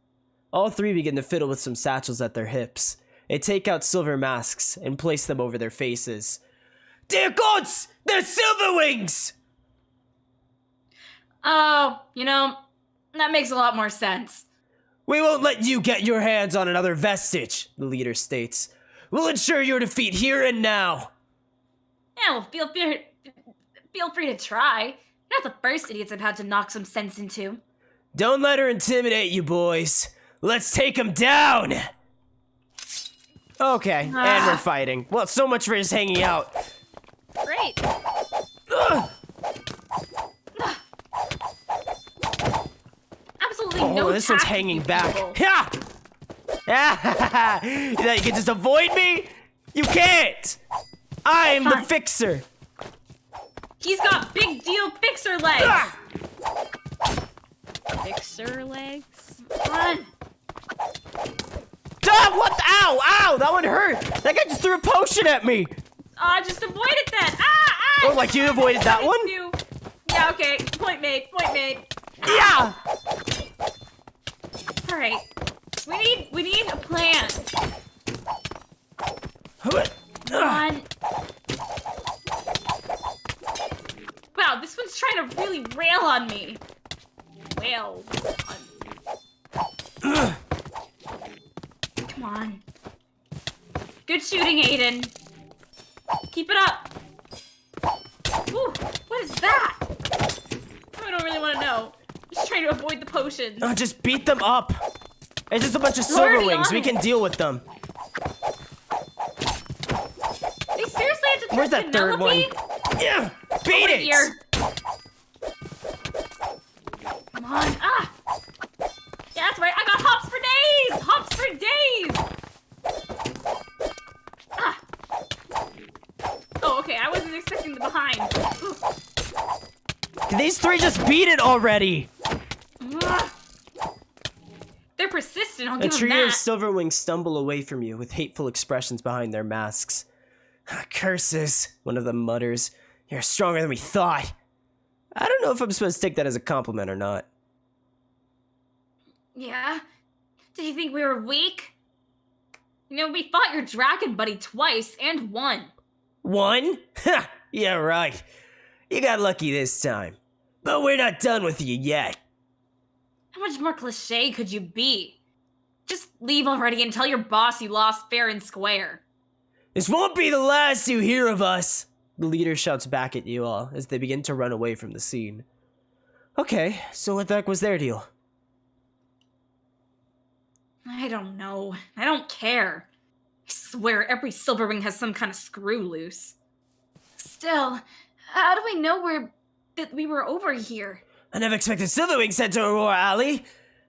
D: All 3 begin to fiddle with some satchels at their hips. They take out silver masks and place them over their faces. Dear gods! They're silver wings!
G: Oh, that makes a lot more sense.
D: We won't let you get your hands on another vestige, the leader states. We'll ensure your defeat here and now.
G: Yeah, well, feel free to try. You're not the first idiots I've had to knock some sense into.
D: Don't let her intimidate you, boys. Let's take them down! Okay, and we're fighting. Well, so much for just hanging out.
B: Great.
G: Absolutely
D: Oh,
G: no
D: this one's
G: tact
D: hanging
G: with
D: back.
G: people.
D: Ha! You thought you could just avoid me? You can't! I'm the
G: Fine.
D: fixer!
G: He's got big deal fixer legs.
D: Ah!
B: Fixer legs.
G: Come on.
D: Ah, what? Ow! Ow! That one hurt! That guy just threw a potion at me!
G: I just avoided that. Ah!
D: Oh, like you avoided that one?
G: Yeah, okay. Point made. Point made.
D: Yeah!
G: All right. We need a plan. Come on. Wow, this one's trying to really rail on me. Rail on me. Come on. Good shooting, Aiden. Keep it up. Ooh, what is that? to avoid the potions.
D: Oh, just beat them up. It's just a bunch of
G: We're already
D: silver wings.
G: on
D: We
G: it.
D: can deal with them.
G: They seriously have to
D: Where's
G: try
D: that third one?
G: Penelope?
D: Yeah, beat
G: Over
D: it.
G: here. Come on. Ah! Yeah, that's right. I got hops for days! Hops for days! Ah! Oh, okay. I wasn't expecting the behind. Ooh.
D: These three just beat it already.
G: Ah. They're persistent, I'll
D: A
G: give them
D: trio of
G: that.
D: silver wings stumble away from you with hateful expressions behind their masks. Curses, one of them mutters. You're stronger than we thought. I don't know if I'm supposed to take that as a compliment or not.
G: Yeah? Did you think we were weak? You know, we fought your dragon buddy twice and won.
D: One? Ha! Yeah, right. You got lucky this time. But we're not done with you yet.
G: How much more cliche could you be? Just leave already and tell your boss you lost fair and square.
D: This won't be the last you hear of us. The leader shouts back at you all as they begin to run away from the scene. Okay, so what the heck was their deal?
G: I don't know. I don't care. I swear every Silverwing has some kind of screw loose. Still, how do we know that we were over here?
D: I never expected Silverwing sent to Aurora Alley.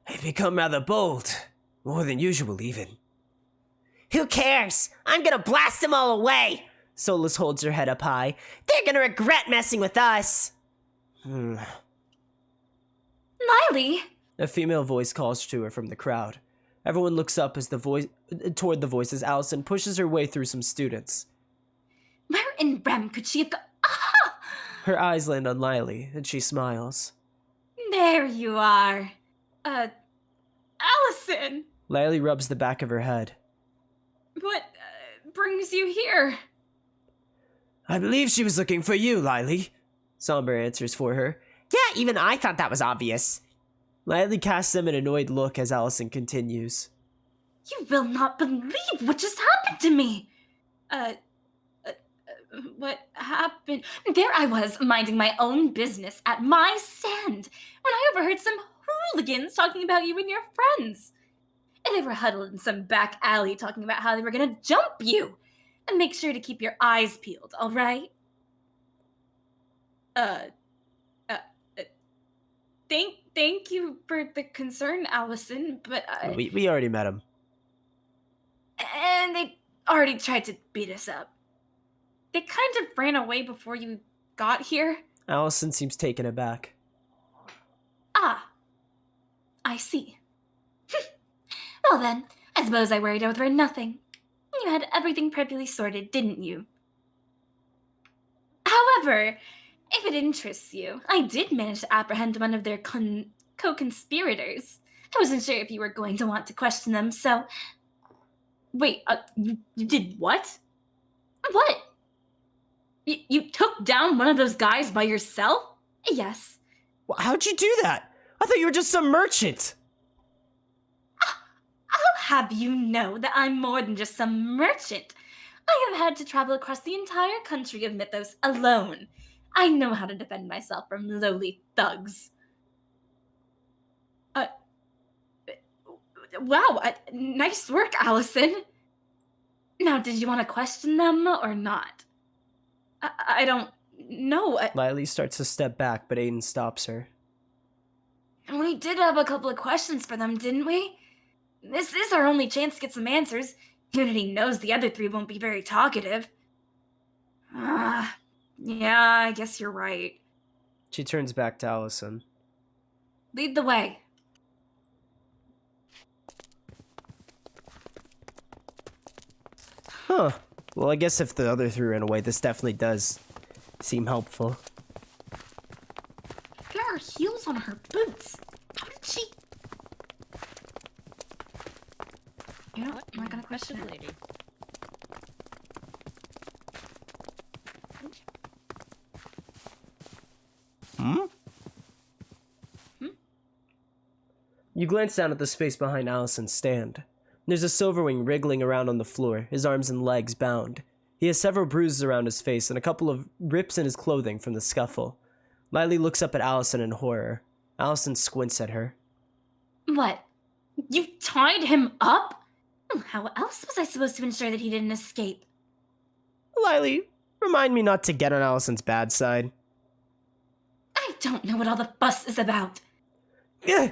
D: They've become rather bold. More than usual, even.
F: Who cares? I'm gonna blast them all away.
D: Solus holds her head up high.
F: They're gonna regret messing with us.
G: Miley?
D: A female voice calls to her from the crowd. Everyone looks up as toward the voice as Allison pushes her way through some students.
G: Where in REM could she have got? Aha!
D: Her eyes land on Lily, and she smiles.
G: There you are. Allison!
D: Lily rubs the back of her head.
G: What brings you here?
D: I believe she was looking for you, Lily. Somber answers for her.
F: Yeah, even I thought that was obvious.
D: Lily casts them an annoyed look as Allison continues.
G: You will not believe what just happened to me. What happened? There I was, minding my own business at my stand, when I overheard some hooligans talking about you and your friends. And they were huddled in some back alley talking about how they were gonna jump you. And make sure to keep your eyes peeled, all right? Thank you for the concern, Allison, but
D: We already met him.
G: And they already tried to beat us up. They kind of ran away before you got here.
D: Allison seems taken aback.
G: Ah, I see. Well then, I suppose I worried over nothing. You had everything perfectly sorted, didn't you? However, if it interests you, I did manage to apprehend one of their co-conspirators. I wasn't sure if you were going to want to question them, so... Wait, you did what? What? You took down one of those guys by yourself? Yes.
D: How'd you do that? I thought you were just some merchant.
G: I'll have you know that I'm more than just some merchant. I have had to travel across the entire country of Mythos alone. I know how to defend myself from lowly thugs. Wow, nice work, Allison. Now, did you want to question them or not? I don't know.
D: Lily starts to step back, but Aiden stops her.
G: We did have a couple of questions for them, didn't we? This is our only chance to get some answers. Unity knows the other three won't be very talkative. Yeah, I guess you're right.
D: She turns back to Allison.
G: Lead the way.
D: Huh. Well, I guess if the other three ran away, this definitely does seem helpful.
G: There are heels on her boots. How did she... You know what? I'm not gonna question it.
B: Lady.
D: You glance down at the space behind Allison's stand. There's a Silverwing wriggling around on the floor, his arms and legs bound. He has several bruises around his face and a couple of rips in his clothing from the scuffle. Lily looks up at Allison in horror. Allison squints at her.
G: What? You tied him up? How else was I supposed to ensure that he didn't escape?
D: Lily, remind me not to get on Allison's bad side.
G: I don't know what all the fuss is about.
E: Ugh,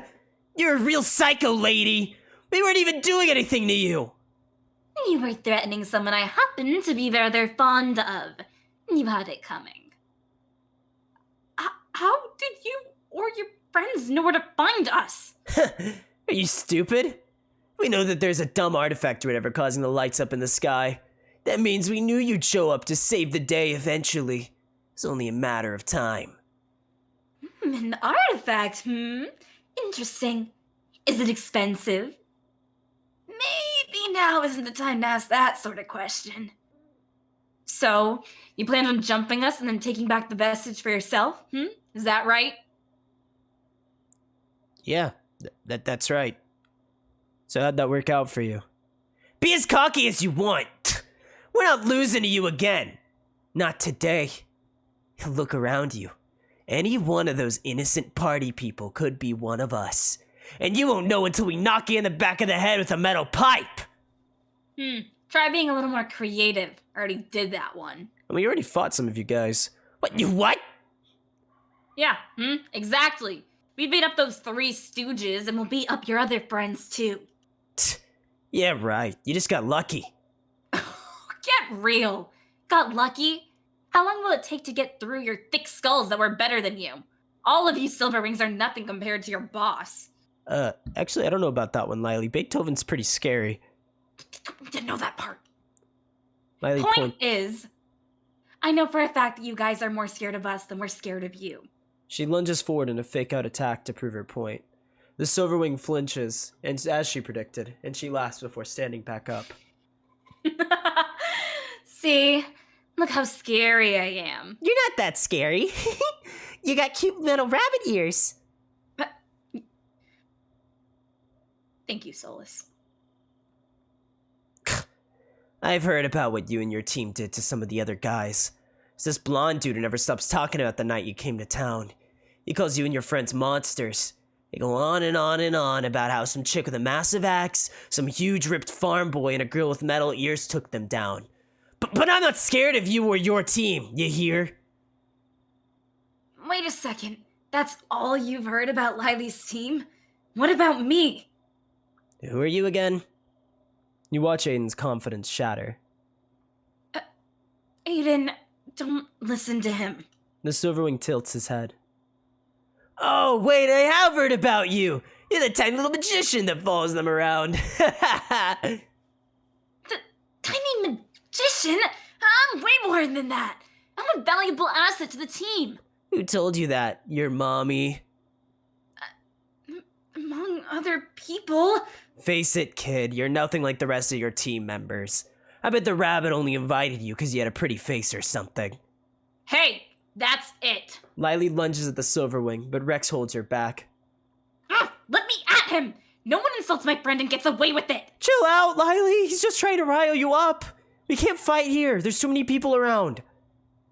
E: you're a real psycho, lady. We weren't even doing anything to you.
G: You were threatening someone I happen to be rather fond of. You had it coming. How did you or your friends know where to find us?
E: Are you stupid? We know that there's a dumb artifact or whatever causing the lights up in the sky. That means we knew you'd show up to save the day eventually. It's only a matter of time.
G: An artifact, Interesting. Is it expensive? Maybe now isn't the time to ask that sort of question. So, you plan on jumping us and then taking back the vestige for yourself, Is that right?
D: Yeah, that's right. So how'd that work out for you?
E: Be as cocky as you want. We're not losing to you again. Not today. Look around you. Any one of those innocent party people could be one of us. And you won't know until we knock you in the back of the head with a metal pipe.
G: Try being a little more creative. I already did that one.
D: And we already fought some of you guys.
E: What, you what?
G: Yeah, exactly. We beat up those 3 stooges and we'll beat up your other friends too.
E: Yeah, right. You just got lucky.
G: Get real. Got lucky? How long will it take to get through your thick skulls that were better than you? All of you silver rings are nothing compared to your boss.
D: Actually, I don't know about that one, Lily. Beethoven's pretty scary.
G: Didn't know that part.
D: Lily
G: Point is, I know for a fact that you guys are more scared of us than we're scared of you.
D: She lunges forward in a fake-out attack to prove her point. The Silverwing flinches, and as she predicted, and she laughs before standing back up.
G: See? Look how scary I am.
F: You're not that scary. You got cute little rabbit ears.
G: But... Thank you, Solus.
E: I've heard about what you and your team did to some of the other guys. It's this blonde dude who never stops talking about the night you came to town. He calls you and your friends monsters. They go on and on and on about how some chick with a massive axe, some huge ripped farm boy, and a girl with metal ears took them down. But I'm not scared of you or your team, you hear?
G: Wait a second. That's all you've heard about Lily's team? What about me?
D: Who are you again? You watch Aiden's confidence shatter.
G: Aiden, don't listen to him.
D: The Silverwing tilts his head.
E: Oh, wait, I have heard about you. You're the tiny little magician that follows them around.
G: The tiny magician? I'm way more than that. I'm a valuable asset to the team.
E: Who told you that? Your mommy?
G: Among other people.
E: Face it, kid, you're nothing like the rest of your team members. I bet the rabbit only invited you because you had a pretty face or something.
G: Hey, that's it.
D: Lily lunges at the Silverwing, but Rex holds her back.
G: Let me at him. No one insults my friend and gets away with it.
D: Chill out, Lily. He's just trying to rile you up. We can't fight here. There's too many people around.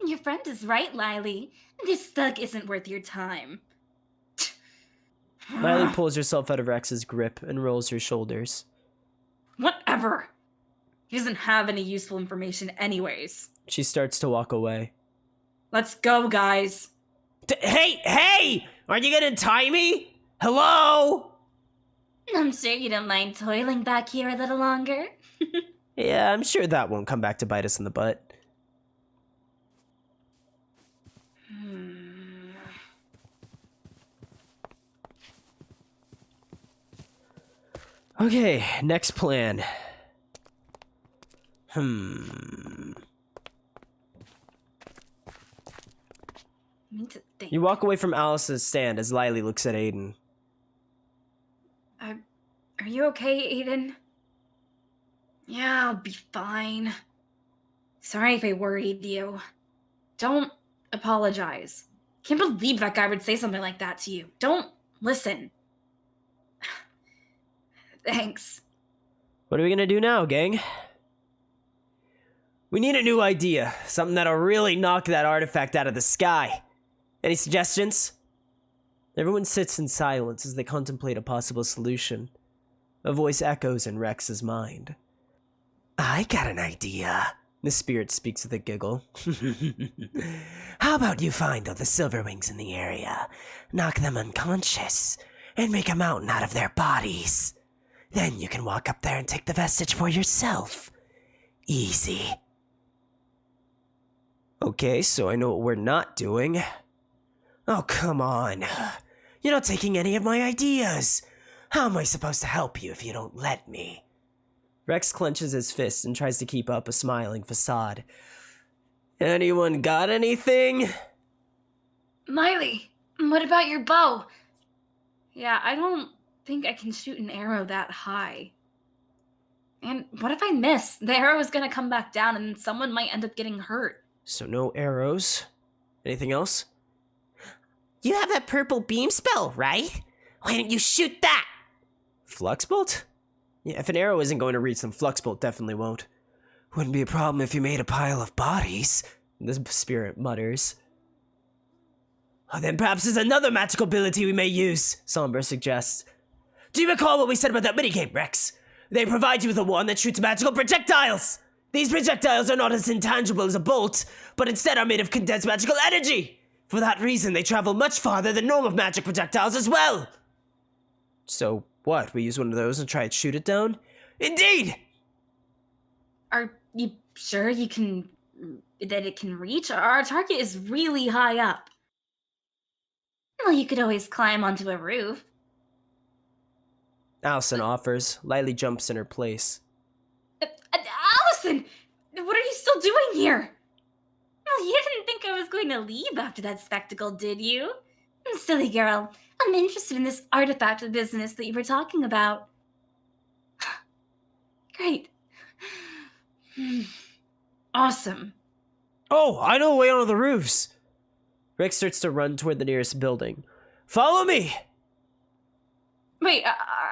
G: Your friend is right, Lily. This thug isn't worth your time.
D: Lily pulls herself out of Rex's grip and rolls her shoulders.
G: Whatever. He doesn't have any useful information anyways.
D: She starts to walk away.
G: Let's go, guys.
E: Hey! Aren't you gonna tie me? Hello?
G: I'm sure you don't mind toiling back here a little longer.
D: Yeah, I'm sure that won't come back to bite us in the butt. Okay, next plan.
G: I need to think.
D: You walk away from Alice's stand as Lily looks at Aiden.
G: Are you okay, Aiden? Yeah, I'll be fine. Sorry if I worried you. Don't apologize. Can't believe that guy would say something like that to you. Don't listen. Thanks.
D: What are we gonna do now, gang?
E: We need a new idea. Something that'll really knock that artifact out of the sky. Any suggestions?
D: Everyone sits in silence as they contemplate a possible solution. A voice echoes in Rex's mind.
E: I got an idea.
D: The spirit speaks with a giggle.
E: How about you find all the Silverwings in the area, knock them unconscious, and make a mountain out of their bodies? Then you can walk up there and take the vestige for yourself. Easy.
D: Okay, so I know what we're not doing.
E: Oh, come on. You're not taking any of my ideas. How am I supposed to help you if you don't let me?
D: Rex clenches his fist and tries to keep up a smiling facade. Anyone got anything?
G: Miley, what about your bow? Yeah, I don't think I can shoot an arrow that high. And what if I miss? The arrow is gonna come back down and someone might end up getting hurt.
D: So no arrows. Anything else?
F: You have that purple beam spell, right? Why didn't you shoot that?
D: Flux bolt? Yeah, if an arrow isn't going to reach them, flux bolt definitely won't.
E: Wouldn't be a problem if you made a pile of bodies.
D: The spirit mutters.
E: Oh, then perhaps there's another magical ability we may use,
D: Sombra suggests.
E: Do you recall what we said about that minigame, Rex? They provide you with a wand that shoots magical projectiles! These projectiles are not as intangible as a bolt, but instead are made of condensed magical energy! For that reason, they travel much farther than normal magic projectiles as well!
D: So, what? We use one of those and try and shoot it down?
E: Indeed!
G: Are you sure you can... that it can reach? Our target is really high up. Well, you could always climb onto a roof.
D: Allison offers. Lily jumps in her place.
G: Allison! What are you still doing here? Well, you didn't think I was going to leave after that spectacle, did you? Silly girl. I'm interested in this artifact business that you were talking about. Great. Awesome.
D: Oh, I know a way onto the roofs! Rex starts to run toward the nearest building. Follow me!
G: Wait,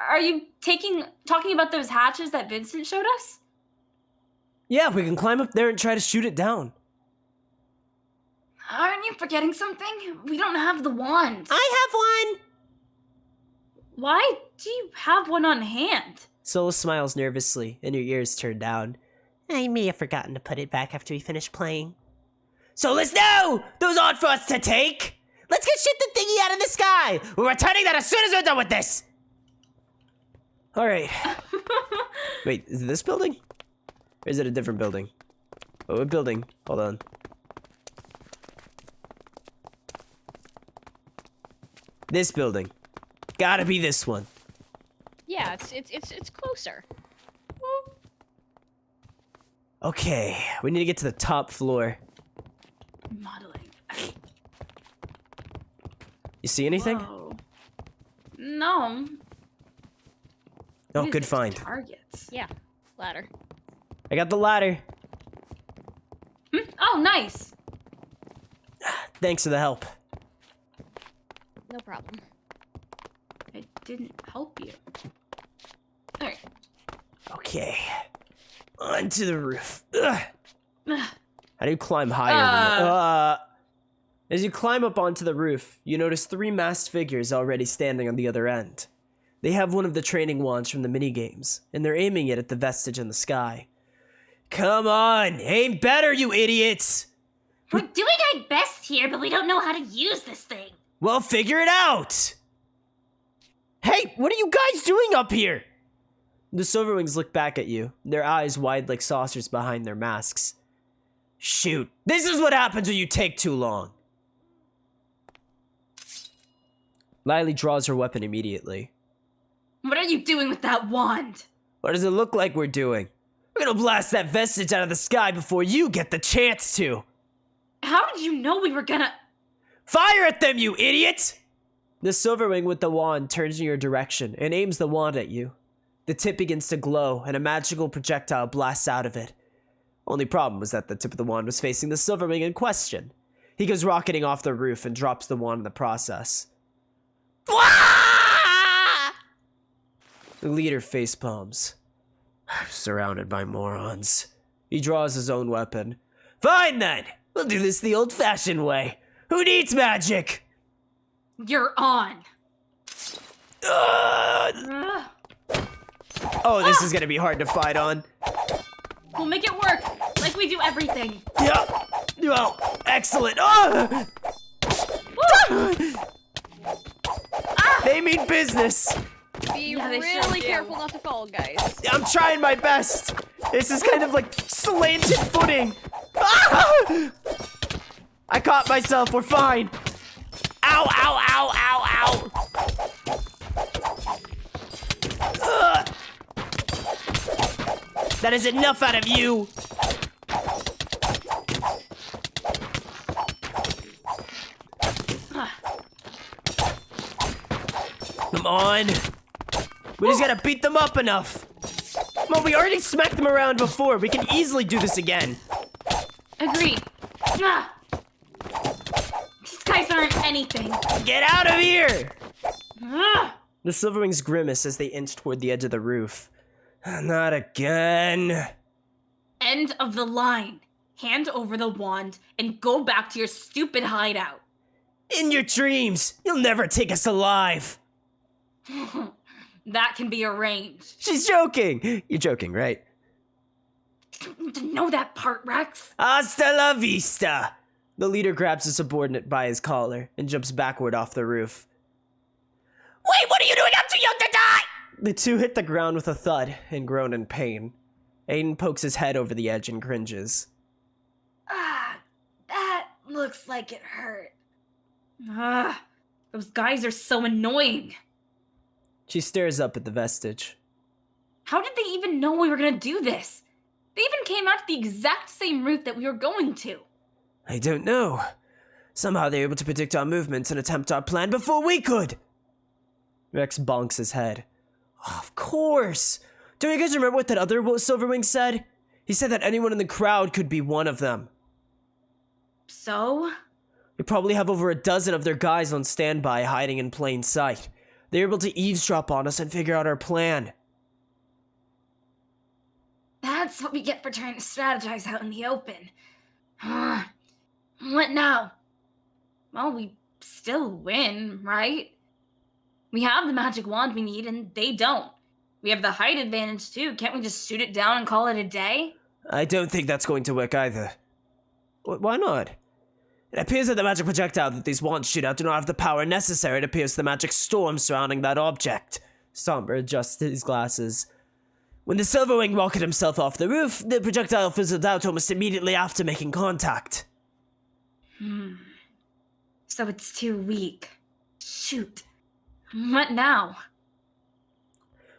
G: are you talking about those hatches that Vincent showed us?
D: Yeah, we can climb up there and try to shoot it down.
G: Aren't you forgetting something? We don't have the wand.
F: I have one!
G: Why do you have one on hand?
D: Sola smiles nervously, and her ears turn down.
F: I may have forgotten to put it back after we finish playing.
E: So let's know! Those aren't for us to take!
F: Let's go shoot the thingy out of the sky!
E: We're returning that as soon as we're done with this!
D: Alright. Wait, is it this building? Or is it a different building? Oh, what building? Hold on. This building. Gotta be this one.
B: Yeah, it's closer.
D: Okay, we need to get to the top floor.
G: Modeling.
D: You see anything?
G: Whoa. No.
D: Oh,
G: What is
D: good
G: this?
D: find.
G: Targets.
B: Yeah, ladder.
D: I got the ladder.
G: Oh, nice.
D: Thanks for the help.
B: No problem.
G: I didn't help you. Alright.
D: Okay. Onto the roof. Ugh.
G: Ugh.
D: How do you climb higher than that? As you climb up onto the roof, you notice 3 masked figures already standing on the other end. They have one of the training wands from the minigames, and they're aiming it at the vestige in the sky.
E: Come on! Aim better, you idiots!
G: We're doing our best here, but we don't know how to use this thing.
E: Well, figure it out! Hey, what are you guys doing up here?
D: The Silverwings look back at you, their eyes wide like saucers behind their masks.
E: Shoot, this is what happens when you take too long.
D: Lily draws her weapon immediately.
G: What are you doing with that wand?
D: What does it look like we're doing?
E: We're gonna blast that vestige out of the sky before you get the chance to.
G: How did you know we were gonna...
E: Fire at them, you idiot!
D: The Silverwing with the wand turns in your direction and aims the wand at you. The tip begins to glow and a magical projectile blasts out of it. Only problem was that the tip of the wand was facing the Silverwing in question. He goes rocketing off the roof and drops the wand in the process. The leader facepalms. I'm surrounded by morons. He draws his own weapon.
E: Fine then, we'll do this the old-fashioned way. Who needs magic?
G: You're on.
D: Ugh. Oh, this is gonna be hard to fight on.
G: We'll make it work, like we do everything.
D: Yep. Well, excellent. Oh! They mean business.
B: Be
G: Yeah, they sure
B: really
G: do.
B: careful not to fall, guys.
D: I'm trying my best. This is kind of like slanted footing. Ah! I caught myself. We're fine. Ow, ow, ow, ow, ow. Ugh. That is enough out of you. Come on. We just gotta beat them up enough. Well, we already smacked them around before. We can easily do this again.
G: Agreed. Ah. These guys aren't anything.
D: Get out of here!
G: Ah.
D: The Silverwings grimace as they inch toward the edge of the roof. Not again.
G: End of the line. Hand over the wand and go back to your stupid hideout.
D: In your dreams, you'll never take us alive.
G: That can be arranged.
D: She's joking. You're joking, right?
G: Didn't know that part, Rex.
D: Hasta la vista. The leader grabs his subordinate by his collar and jumps backward off the roof. Wait, what are you doing? I'm too young to die! The two hit the ground with a thud and groan in pain. Aiden pokes his head over the edge and cringes.
G: Ah, that looks like it hurt. Ah, those guys are so annoying.
D: She stares up at the vestige.
G: How did they even know we were gonna do this? They even came out to the exact same route that we were going to.
D: I don't know. Somehow they were able to predict our movements and attempt our plan before we could. Rex bonks his head. Oh, of course. Do you guys remember what that other Silverwing said? He said that anyone in the crowd could be one of them.
G: So?
D: We probably have over a dozen of their guys on standby hiding in plain sight. They were able to eavesdrop on us and figure out our plan.
G: That's what we get for trying to strategize out in the open. What now? Well, we still win, right? We have the magic wand we need, and they don't. We have the height advantage, too. Can't we just shoot it down and call it a day?
D: I don't think that's going to work either. Why not? It appears that the magic projectile that these wands shoot out do not have the power necessary to pierce the magic storm surrounding that object. Somber adjusts his glasses. When the Silverwing rocket himself off the roof, the projectile fizzled out almost immediately after making contact.
G: So it's too weak. Shoot. What now?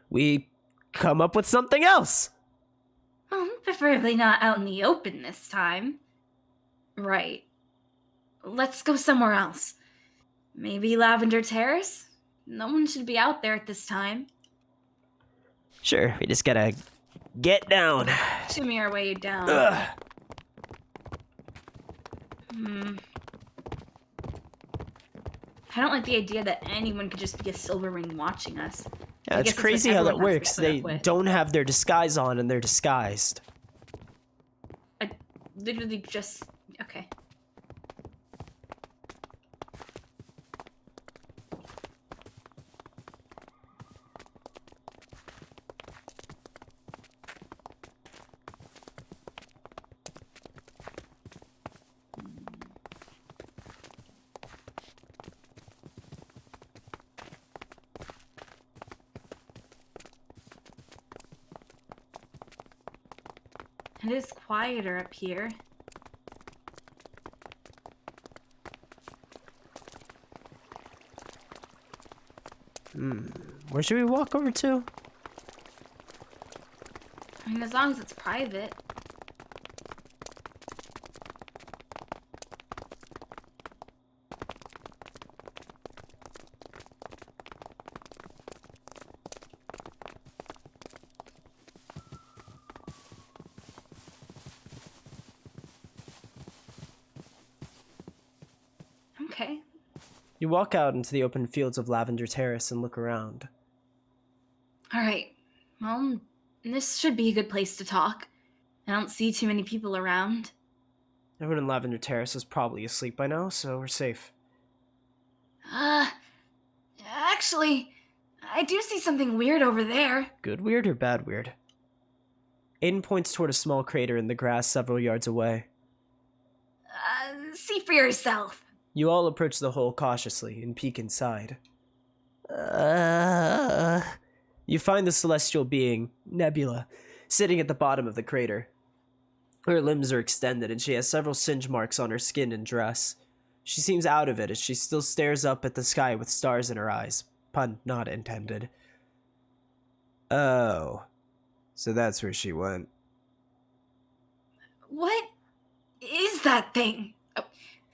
D: We come up with something else.
G: Well, preferably not out in the open this time. Right. Let's go somewhere else. Maybe Lavender Terrace? No one should be out there at this time.
D: Sure, we just gotta get down.
G: Shimmy our way down.
D: Ugh.
G: I don't like the idea that anyone could just be a Silverwing watching us.
D: Yeah,
G: I
D: it's
G: guess
D: crazy
G: what
D: how that
G: everyone has to
D: works.
G: put
D: They
G: up with.
D: don't have their disguise on and they're disguised.
G: I literally just... Okay. It is quieter up here.
D: Where should we walk over to?
G: I mean, as long as it's private. Okay.
D: You walk out into the open fields of Lavender Terrace and look around.
G: Alright. Well, this should be a good place to talk. I don't see too many people around.
D: Everyone in Lavender Terrace is probably asleep by now, so we're safe.
G: Actually, I do see something weird over there.
D: Good weird or bad weird? Aiden points toward a small crater in the grass several yards away.
G: See for yourself.
D: You all approach the hole cautiously and peek inside. You find the celestial being, Nebula, sitting at the bottom of the crater. Her limbs are extended and she has several singe marks on her skin and dress. She seems out of it as she still stares up at the sky with stars in her eyes. Pun not intended. Oh. So that's where she went.
G: What is that thing?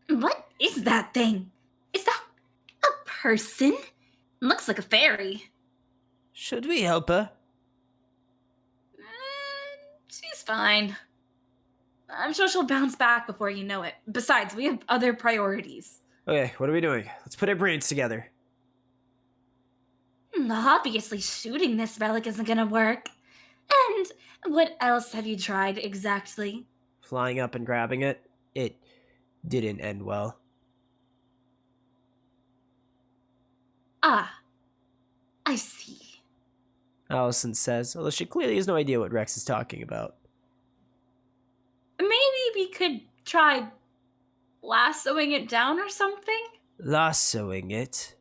G: What is that thing? Is that a person? Looks like a fairy.
D: Should we help her?
G: She's fine. I'm sure she'll bounce back before you know it. Besides, we have other priorities.
D: Okay, what are we doing? Let's put our brains together.
G: Obviously, shooting this relic isn't gonna work. And what else have you tried exactly?
D: Flying up and grabbing it? It didn't end well.
G: Ah, I see.
D: Allison says, although she clearly has no idea what Rex is talking about.
G: Maybe we could try lassoing it down or something?
D: Lassoing it?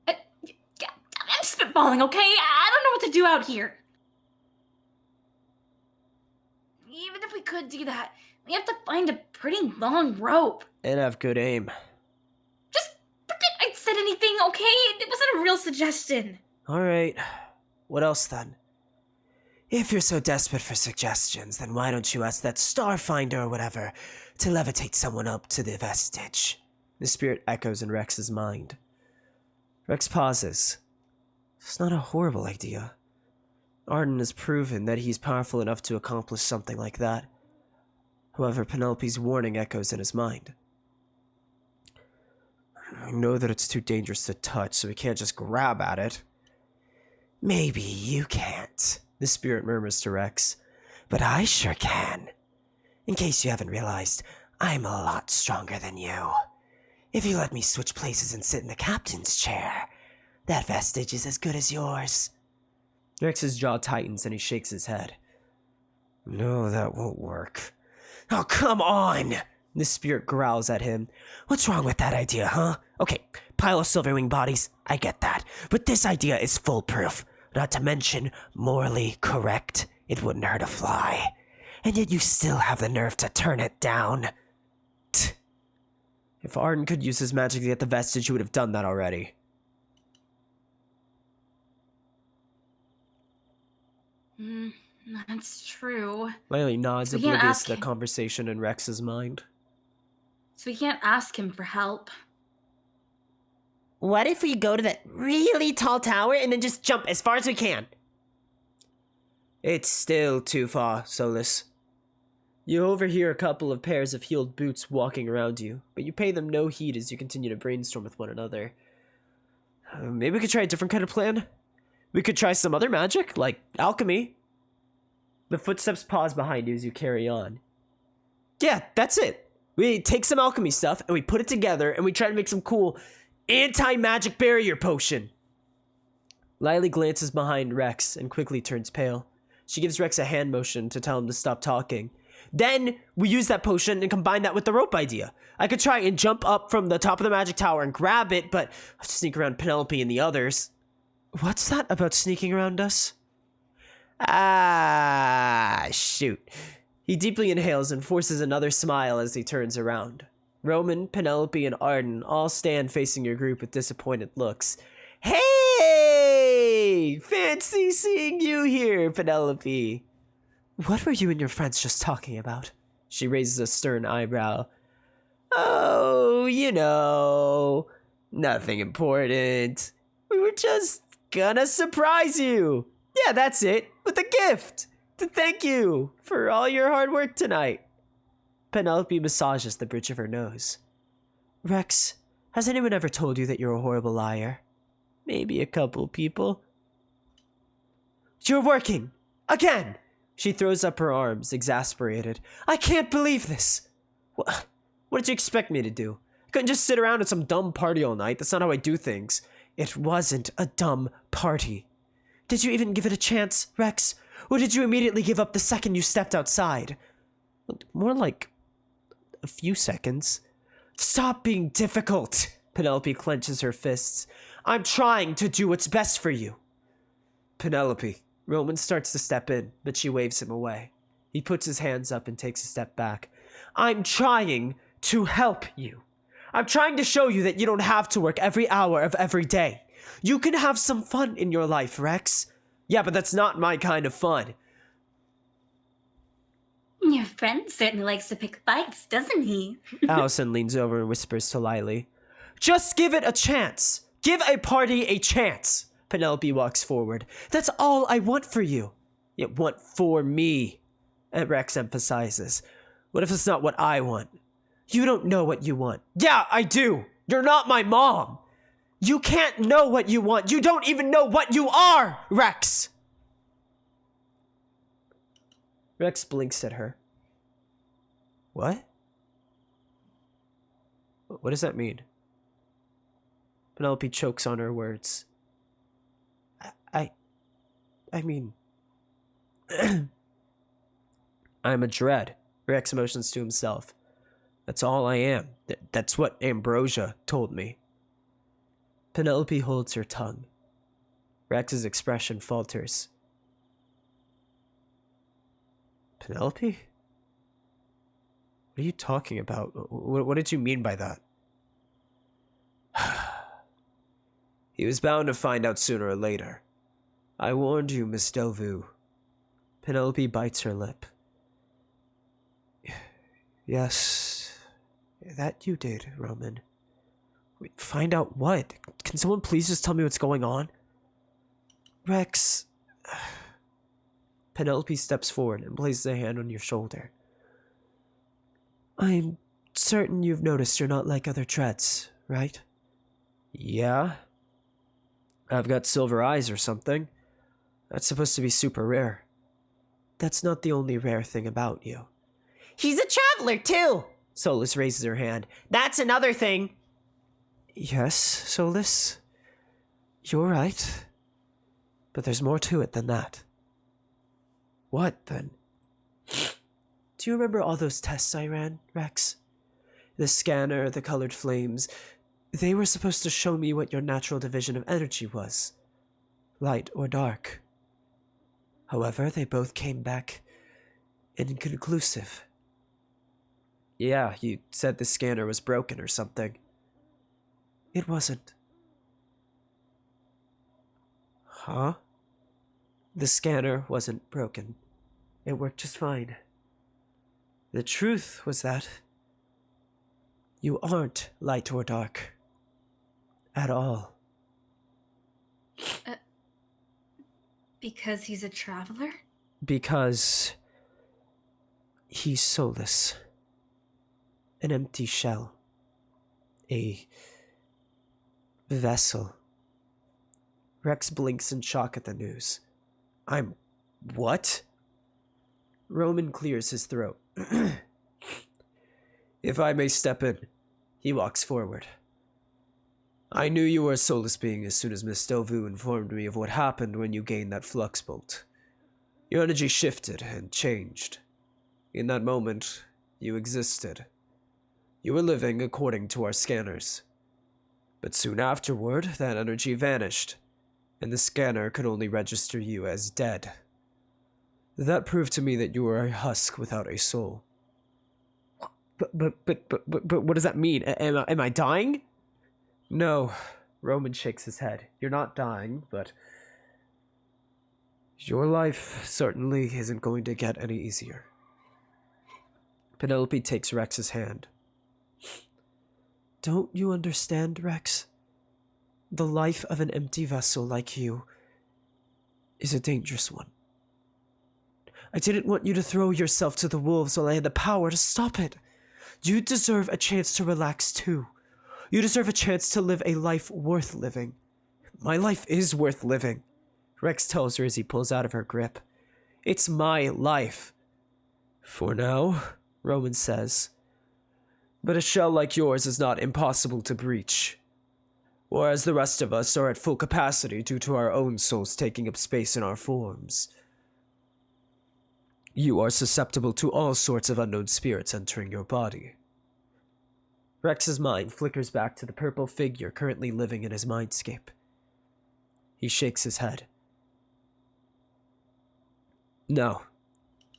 G: I'm spitballing, okay? I don't know what to do out here. Even if we could do that, we have to find a pretty long rope.
D: And have good aim.
G: Just forget I said anything, okay? It wasn't a real suggestion.
D: Alright. What else then?
E: If you're so desperate for suggestions, then why don't you ask that Starfinder or whatever to levitate someone up to the vestige?
D: The spirit echoes in Rex's mind. Rex pauses. It's not a horrible idea. Arden has proven that he's powerful enough to accomplish something like that. However, Penelope's warning echoes in his mind. I know that it's too dangerous to touch, so we can't just grab at it.
E: Maybe you can't,
D: The spirit murmurs to Rex.
E: but I sure can. In case you haven't realized, I'm a lot stronger than you. If you let me switch places and sit in the captain's chair, that vestige is as good as yours.
D: Rex's jaw tightens and he shakes his head. No, that won't work.
E: Oh, come on!
D: The spirit growls at him.
E: What's wrong with that idea, huh? Okay, pile of Silverwing bodies, I get that. But this idea is foolproof. Not to mention, morally correct. It wouldn't hurt a fly. And yet you still have the nerve to turn it down.
D: If Arden could use his magic to get the vestige, he would have done that already.
G: That's true.
D: Riley nods,
G: So we can't
D: oblivious
G: ask
D: to the
G: him.
D: conversation in Rex's mind.
G: So we can't ask him for help.
F: What if we go to that really tall tower and then just jump as far as we can?
D: It's still too far, Solus. You overhear a couple of pairs of heeled boots walking around you, but you pay them no heed as you continue to brainstorm with one another. Maybe we could try a different kind of plan? We could try some other magic, like alchemy. The footsteps pause behind you as you carry on. Yeah, that's it. We take some alchemy stuff and we put it together and we try to make some cool anti-magic barrier potion. Lily glances behind Rex and quickly turns pale. She gives Rex a hand motion to tell him to stop talking. Then we use that potion and combine that with the rope idea. I could try and jump up from the top of the magic tower and grab it, but I'll have to sneak around Penelope and the others. What's that about sneaking around us? Ah, shoot. He deeply inhales and forces another smile as he turns around. Roman, Penelope, and Arden all stand facing your group with disappointed looks. Hey! Fancy seeing you here, Penelope.
E: What were you and your friends just talking about?
D: She raises a stern eyebrow. Oh, you know, nothing important. We were just gonna surprise you. Yeah, that's it, with a gift to thank you for all your hard work tonight. Penelope massages the bridge of her nose.
E: Rex, has anyone ever told you that you're a horrible liar?
D: Maybe a couple people.
E: You're working! Again!
D: She throws up her arms, exasperated.
E: I can't believe this!
D: What did you expect me to do? Couldn't just sit around at some dumb party all night. That's not how I do things.
E: It wasn't a dumb party. Did you even give it a chance, Rex? Or did you immediately give up the second you stepped outside?
D: More like a few seconds.
E: Stop being difficult.
D: Penelope clenches her fists.
E: I'm trying to do what's best for you.
D: Penelope. Roman starts to step in, but she waves him away. He puts his hands up and takes a step back.
E: I'm trying to help you. I'm trying to show you that you don't have to work every hour of every day. You can have some fun in your life, Rex.
D: Yeah, but that's not my kind of fun.
G: Your friend certainly likes to pick fights, doesn't he?
D: Allison leans over and whispers to Lily.
E: Just give it a chance. Give a party a chance.
D: Penelope walks forward.
E: That's all I want for you.
D: You want for me, and Rex emphasizes. What if it's not what I want?
E: You don't know what you want.
D: Yeah, I do.
E: You're not my mom. You can't know what you want. You don't even know what you are, Rex.
D: Rex blinks at her. What? What does that mean? Penelope chokes on her words.
E: I mean...
D: I'm a dread. Rex motions to himself. That's all I am. That's what Ambrosia told me. Penelope holds her tongue. Rex's expression falters. Penelope? What are you talking about? What did you mean by that? He was bound to find out sooner or later. I warned you, Miss Delvaux. Penelope bites her lip.
E: Yes, that you did, Roman. Wait, find out what? Can someone please just tell me what's going on? Rex...
D: Penelope steps forward and places a hand on your shoulder.
E: I'm certain you've noticed you're not like other dreads, right?
D: Yeah? I've got silver eyes or something. That's supposed to be super rare.
E: That's not the only rare thing about you.
F: He's a traveler, too.
D: Solus raises her hand.
F: That's another thing.
E: Yes, Solus. You're right. But there's more to it than that.
D: What, then?
E: Do you remember all those tests I ran, Rex? The scanner, the colored flames. They were supposed to show me what your natural division of energy was. Light or dark. However, they both came back inconclusive.
D: Yeah, you said the scanner was broken or something.
E: It wasn't.
D: Huh?
E: The scanner wasn't broken. It worked just fine. The truth was that you aren't light or dark. At all.
G: Because he's a traveler?
E: Because he's soulless. An empty shell. A vessel.
D: Rex blinks in shock at the news. I'm... what? Roman clears his throat. If I may step in. He walks forward. I knew you were a soulless being as soon as Miss Delvaux informed me of what happened when you gained that flux bolt. Your energy shifted and changed. In that moment, you existed. You were living according to our scanners. But soon afterward, that energy vanished, and the scanner could only register you as dead. That proved to me that you were a husk without a soul. But what does that mean? Am I dying? No, Roman shakes his head. You're not dying, but your life certainly isn't going to get any easier. Penelope takes Rex's hand.
E: Don't you understand, Rex? The life of an empty vessel like you is a dangerous one. I didn't want you to throw yourself to the wolves while I had the power to stop it. You deserve a chance to relax too. You deserve a chance to live a life worth living.
D: My life is worth living, Rex tells her as he pulls out of her grip. It's my life. For now, Roman says. But a shell like yours is not impossible to breach. Whereas the rest of us are at full capacity due to our own souls taking up space in our forms. You are susceptible to all sorts of unknown spirits entering your body. Rex's mind flickers back to the purple figure currently living in his mindscape. He shakes his head. No.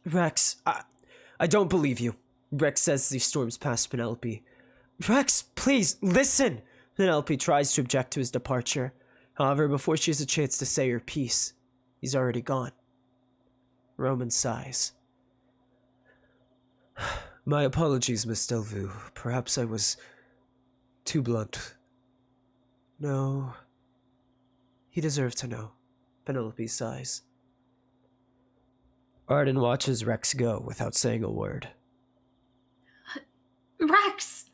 D: Rex, I don't believe you, Rex says as he storms past Penelope. Rex, please, listen! Penelope tries to object to his departure. However, before she has a chance to say her piece, he's already gone. Roman sighs. My apologies, Miss Delvaux. Perhaps I was too blunt. No. He deserved to know. Penelope sighs. Arden watches Rex go without saying a word.
G: Rex!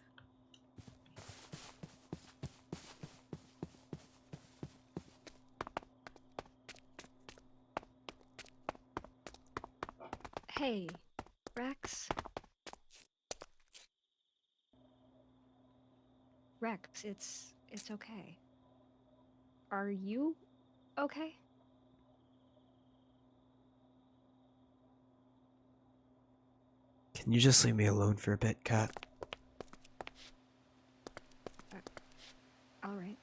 B: Hey, Rex? Rex, it's okay. Are you okay?
D: Can you just leave me alone for a bit, Kat?
B: All right.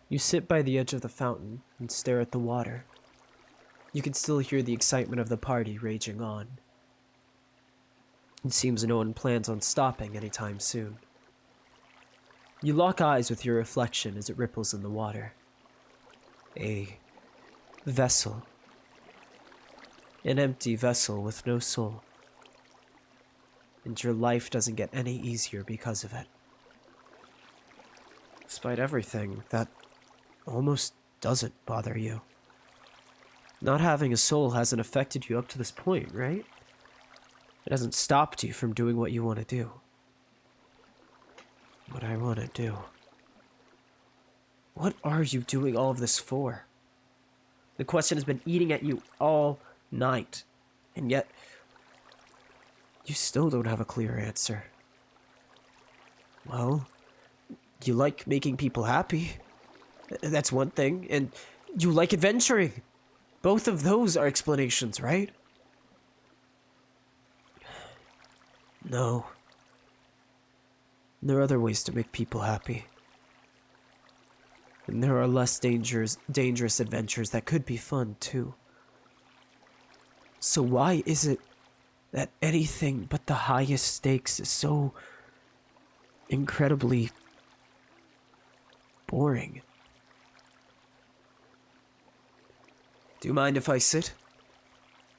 D: You sit by the edge of the fountain and stare at the water. You can still hear the excitement of the party raging on. It seems no one plans on stopping anytime soon. You lock eyes with your reflection as it ripples in the water. A vessel. An empty vessel with no soul. And your life doesn't get any easier because of it. Despite everything, that almost doesn't bother you. Not having a soul hasn't affected you up to this point, right? It hasn't stopped you from doing what you want to do. What I want to do. What are you doing all of this for? The question has been eating at you all night, and yet you still don't have a clear answer. Well, you like making people happy. That's one thing, and you like adventuring. Both of those are explanations, right? No. There are other ways to make people happy. And there are less dangerous adventures that could be fun, too. So why is it that anything but the highest stakes is so incredibly boring? Do you mind if I sit?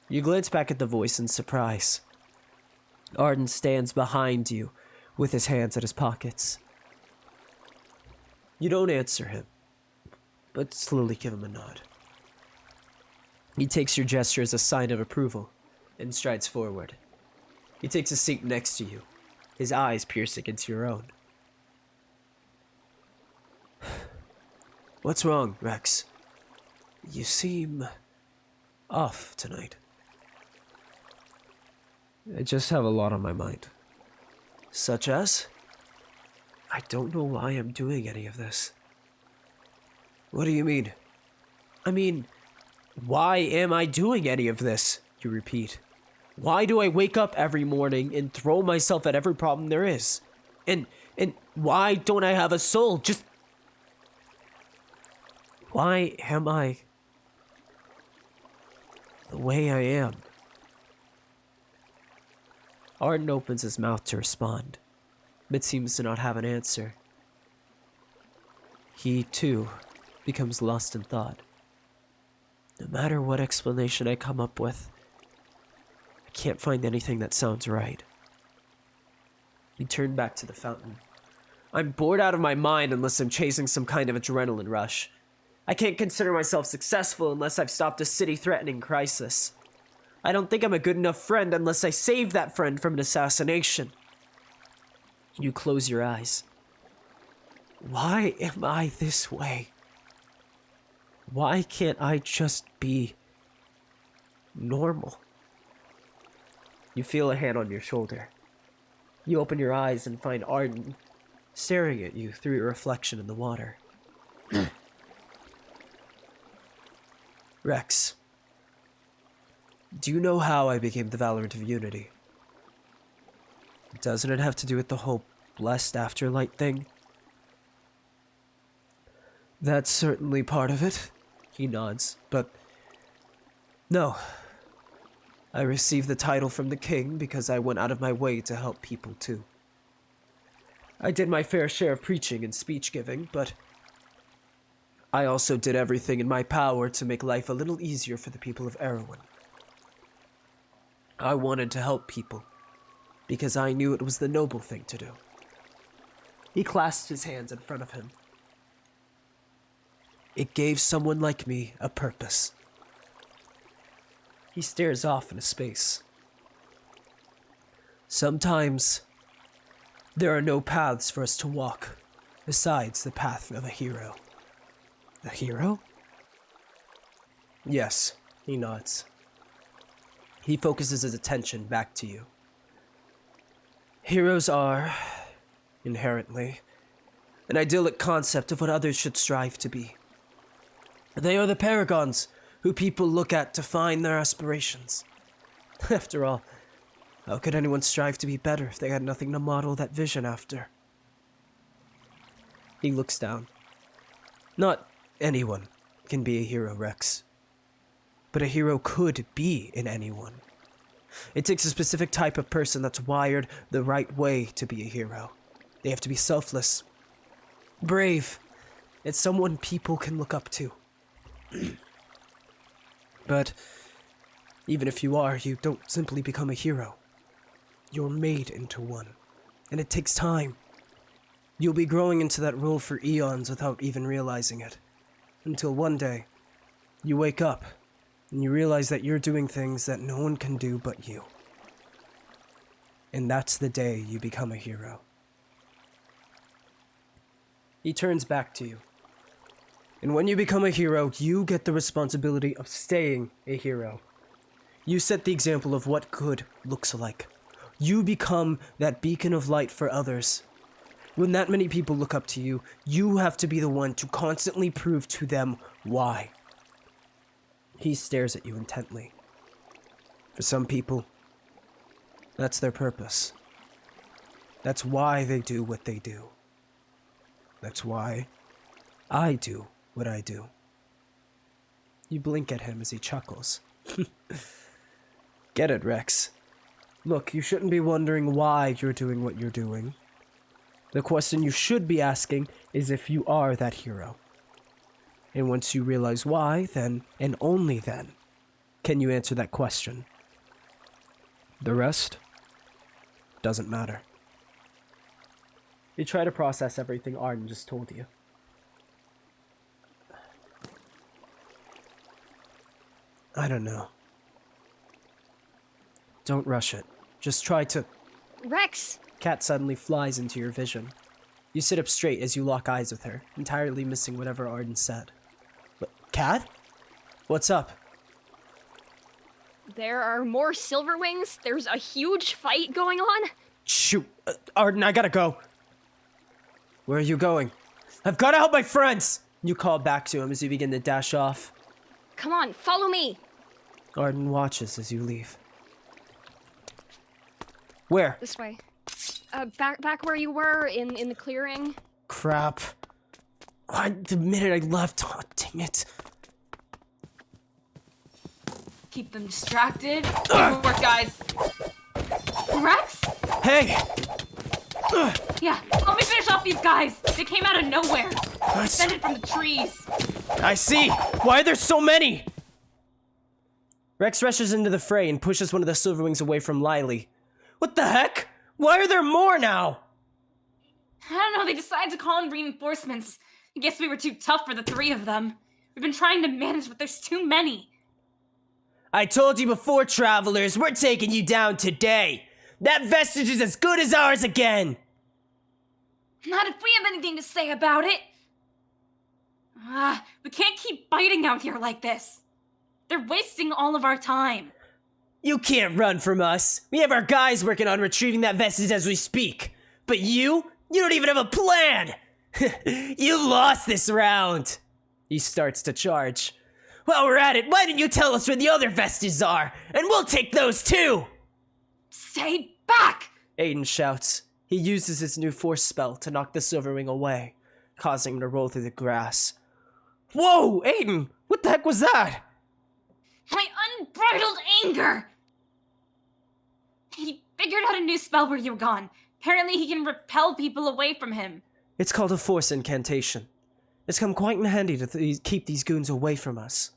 D: You glance back at the voice in surprise. Arden stands behind you with his hands at his pockets. You don't answer him, but slowly give him a nod. He takes your gesture as a sign of approval and strides forward. He takes a seat next to you, his eyes piercing into your own. What's wrong, Rex? You seem off tonight. I just have a lot on my mind. Such as? I don't know why I'm doing any of this. What do you mean? I mean, why am I doing any of this? You repeat. Why do I wake up every morning and throw myself at every problem there is? And why don't I have a soul? Just... Why am I the way I am? Arden opens his mouth to respond, but seems to not have an answer. He, too, becomes lost in thought. No matter what explanation I come up with, I can't find anything that sounds right. He turned back to the fountain. I'm bored out of my mind unless I'm chasing some kind of adrenaline rush. I can't consider myself successful unless I've stopped a city-threatening crisis. I don't think I'm a good enough friend unless I save that friend from an assassination. You close your eyes.
E: Why am I this way? Why can't I just be normal?
D: You feel a hand on your shoulder. You open your eyes and find Arden staring at you through your reflection in the water. Rex, do you know how I became the Valorant of Unity? Doesn't it have to do with the whole blessed afterlight thing? That's certainly part of it, he nods, but no. I received the title from the king because I went out of my way to help people too. I did my fair share of preaching and speech giving, but I also did everything in my power to make life a little easier for the people of Erewhon. I wanted to help people because I knew it was the noble thing to do. He clasped his hands in front of him. It gave someone like me a purpose. He stares off into space. Sometimes there are no paths for us to walk besides the path of a hero.
E: A hero?
D: Yes, he nods. He focuses his attention back to you. Heroes are, inherently, an idyllic concept of what others should strive to be. They are the paragons who people look at to find their aspirations. After all, how could anyone strive to be better if they had nothing to model that vision after? He looks down. Not anyone can be a hero, Rex. But a hero could be in anyone. It takes a specific type of person that's wired the right way to be a hero. They have to be selfless, brave. It's someone people can look up to. But even if you are, you don't simply become a hero. You're made into one, and it takes time. You'll be growing into that role for eons without even realizing it, until one day, you wake up, and you realize that you're doing things that no one can do but you. And that's the day you become a hero. He turns back to you. And when you become a hero, you get the responsibility of staying a hero. You set the example of what good looks like. You become that beacon of light for others. When that many people look up to you, you have to be the one to constantly prove to them why. He stares at you intently. For some people, that's their purpose. That's why they do what they do. That's why I do what I do. You blink at him as he chuckles. Get it, Rex. Look, you shouldn't be wondering why you're doing what you're doing. The question you should be asking is if you are that hero. And once you realize why, then, and only then, can you answer that question. The rest doesn't matter. You try to process everything Arden just told you. I don't know. Don't rush it. Just try to...
B: Rex!
D: Kat suddenly flies into your vision. You sit up straight as you lock eyes with her, entirely missing whatever Arden said. But, Kat? What's up?
B: There are more Silverwings. There's a huge fight going on.
D: Shoot. Arden, I gotta go. Where are you going? I've gotta help my friends! You call back to him as you begin to dash off.
B: Come on, follow me.
D: Arden watches as you leave. Where?
B: This way. Back where you were, in the clearing.
D: Crap. The minute I left, oh, dang it.
G: Keep them distracted. Good work, guys. Rex?
D: Hey!
G: Yeah, help me finish off these guys. They came out of nowhere. Descended from the trees.
D: I see! Why are there so many? Rex rushes into the fray and pushes one of the Silverwings away from Lily. What the heck? Why are there more now?
G: I don't know, they decided to call in reinforcements. I guess we were too tough for the three of them. We've been trying to manage, but there's too many.
F: I told you before, travelers, we're taking you down today. That vestige is as good as ours again.
G: Not if we have anything to say about it. We can't keep fighting out here like this. They're wasting all of our time.
F: You can't run from us. We have our guys working on retrieving that vestige as we speak. But you don't even have a plan. You lost this round. He starts to charge. While we're at it, why didn't you tell us where the other vestiges are? And we'll take those too.
G: Stay back!
D: Aiden shouts. He uses his new force spell to knock the Silverwing away, causing him to roll through the grass. Whoa, Aiden! What the heck was that?
G: My unbridled anger! He figured out a new spell where you were gone. Apparently he can repel people away from him.
D: It's called a force incantation. It's come quite in handy to keep these goons away from us.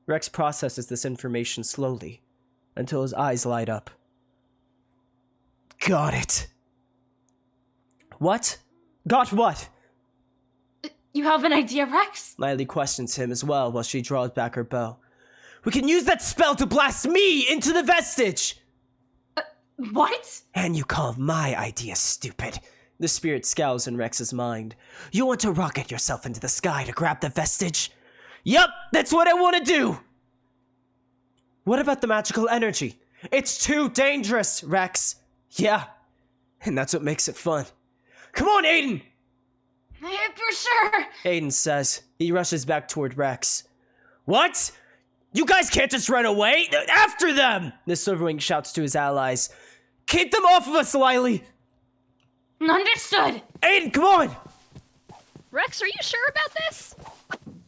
D: Rex processes this information slowly, until his eyes light up. Got it. What? Got what?
G: You have an idea, Rex?
D: Miley questions him as well while she draws back her bow. We can use that spell to blast me into the vestige!
G: What?
E: And you call my idea stupid.
D: The spirit scowls in Rex's mind.
E: You want to rocket yourself into the sky to grab the vestige?
D: Yup, that's what I want to do! What about the magical energy? It's too dangerous, Rex. Yeah, and that's what makes it fun. Come on, Aiden!
G: For sure!
D: Aiden says. He rushes back toward Rex. What? You guys can't just run away! After them! The Silverwing shouts to his allies. Keep them off of us, Lily!
G: Understood!
D: Aiden, come on!
B: Rex, are you sure about this?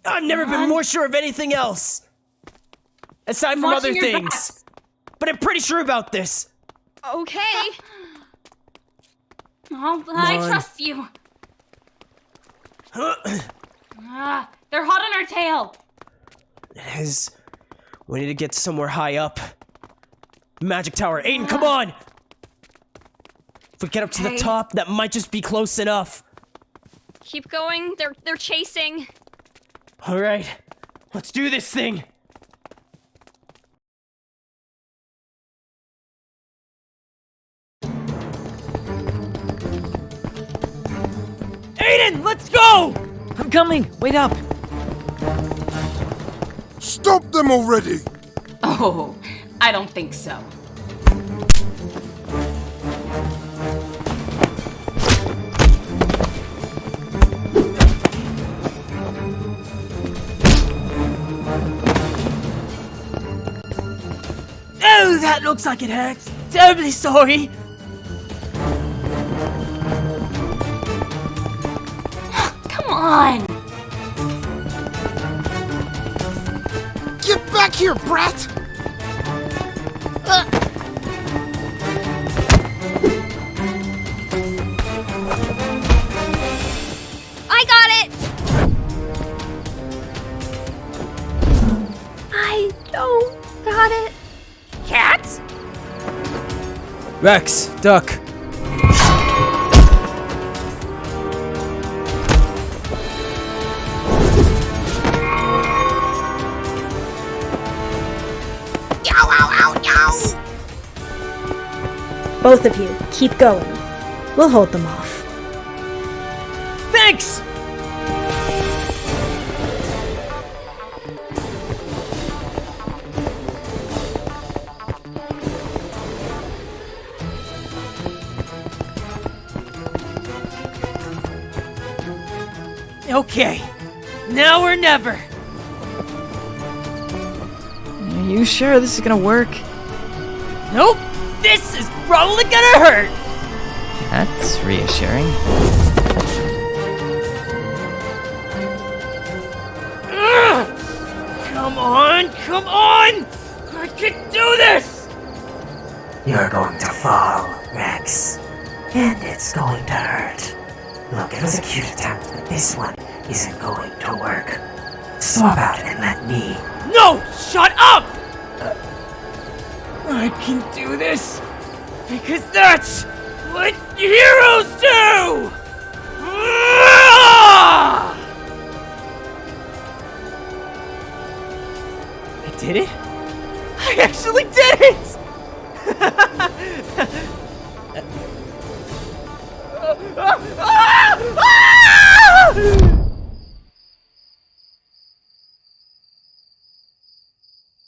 D: I've never been more sure of anything else! Aside from other
G: Watching your
D: things. But I'm pretty sure about this.
B: Okay.
G: Oh, I
D: on.
G: trust you. They're hot on our tail.
D: We need to get somewhere high up. Magic tower. Aiden, come on! If we get up to the
G: Okay.
D: top, that might just be close enough.
B: Keep going. They're chasing.
D: Alright, let's do this thing! Aiden, let's go!
A: I'm coming! Wait up!
H: Stop them already!
G: Oh, I don't think so.
A: Oh, that looks like it hurts! Terribly sorry!
G: Come on!
H: Get back here, brat!
B: I got it! I don't got it.
G: Cat?
D: Rex, duck.
I: Both of you, keep going. We'll hold them off.
A: Thanks! Okay, now or never. Are you sure this is gonna work? Nope, this is probably gonna hurt. That's reassuring. Ugh! Come on, come on! I can do this!
E: You're going to fall, Rex. And it's going to hurt. Look, it was a cute attempt, but this one isn't going to work. Swap out and let me.
A: No! Shut up! I can do this because that's what heroes do! did it? I actually did it!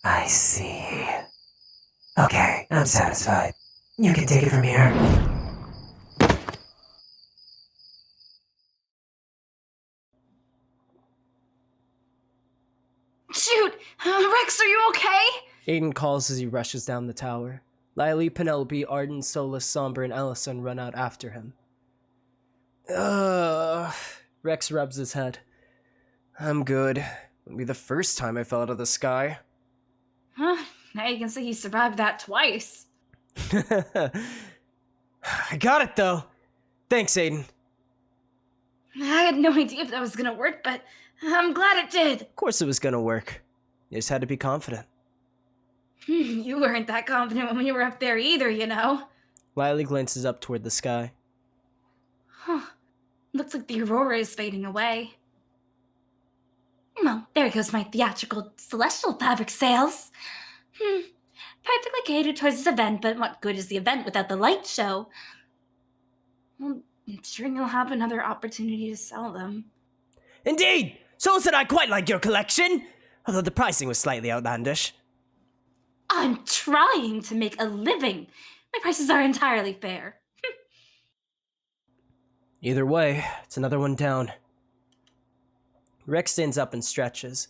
E: I see. Okay, I'm satisfied. You can take it from here.
G: Shoot! Rex, are you okay?
D: Aiden calls as he rushes down the tower. Lily, Penelope, Arden, Solus, Somber, and Ellison run out after him. Rex rubs his head. I'm good. Wouldn't be the first time I fell out of the sky.
G: Huh? Now you can say you survived that twice.
D: I got it, though. Thanks, Aiden.
G: I had no idea if that was gonna work, but I'm glad it did.
D: Of course it was gonna work. You just had to be confident.
G: You weren't that confident when we were up there either, you know.
D: Lily glances up toward the sky.
G: Huh. Looks like the Aurora is fading away. Well, there goes my theatrical celestial fabric sales. Perfectly catered towards this event, but what good is the event without the light show? Well, I'm sure you'll have another opportunity to sell them.
D: Indeed! Solus and I quite like your collection, although the pricing was slightly outlandish.
G: I'm trying to make a living. My prices are entirely fair.
D: Either way, it's another one down. Rex stands up and stretches.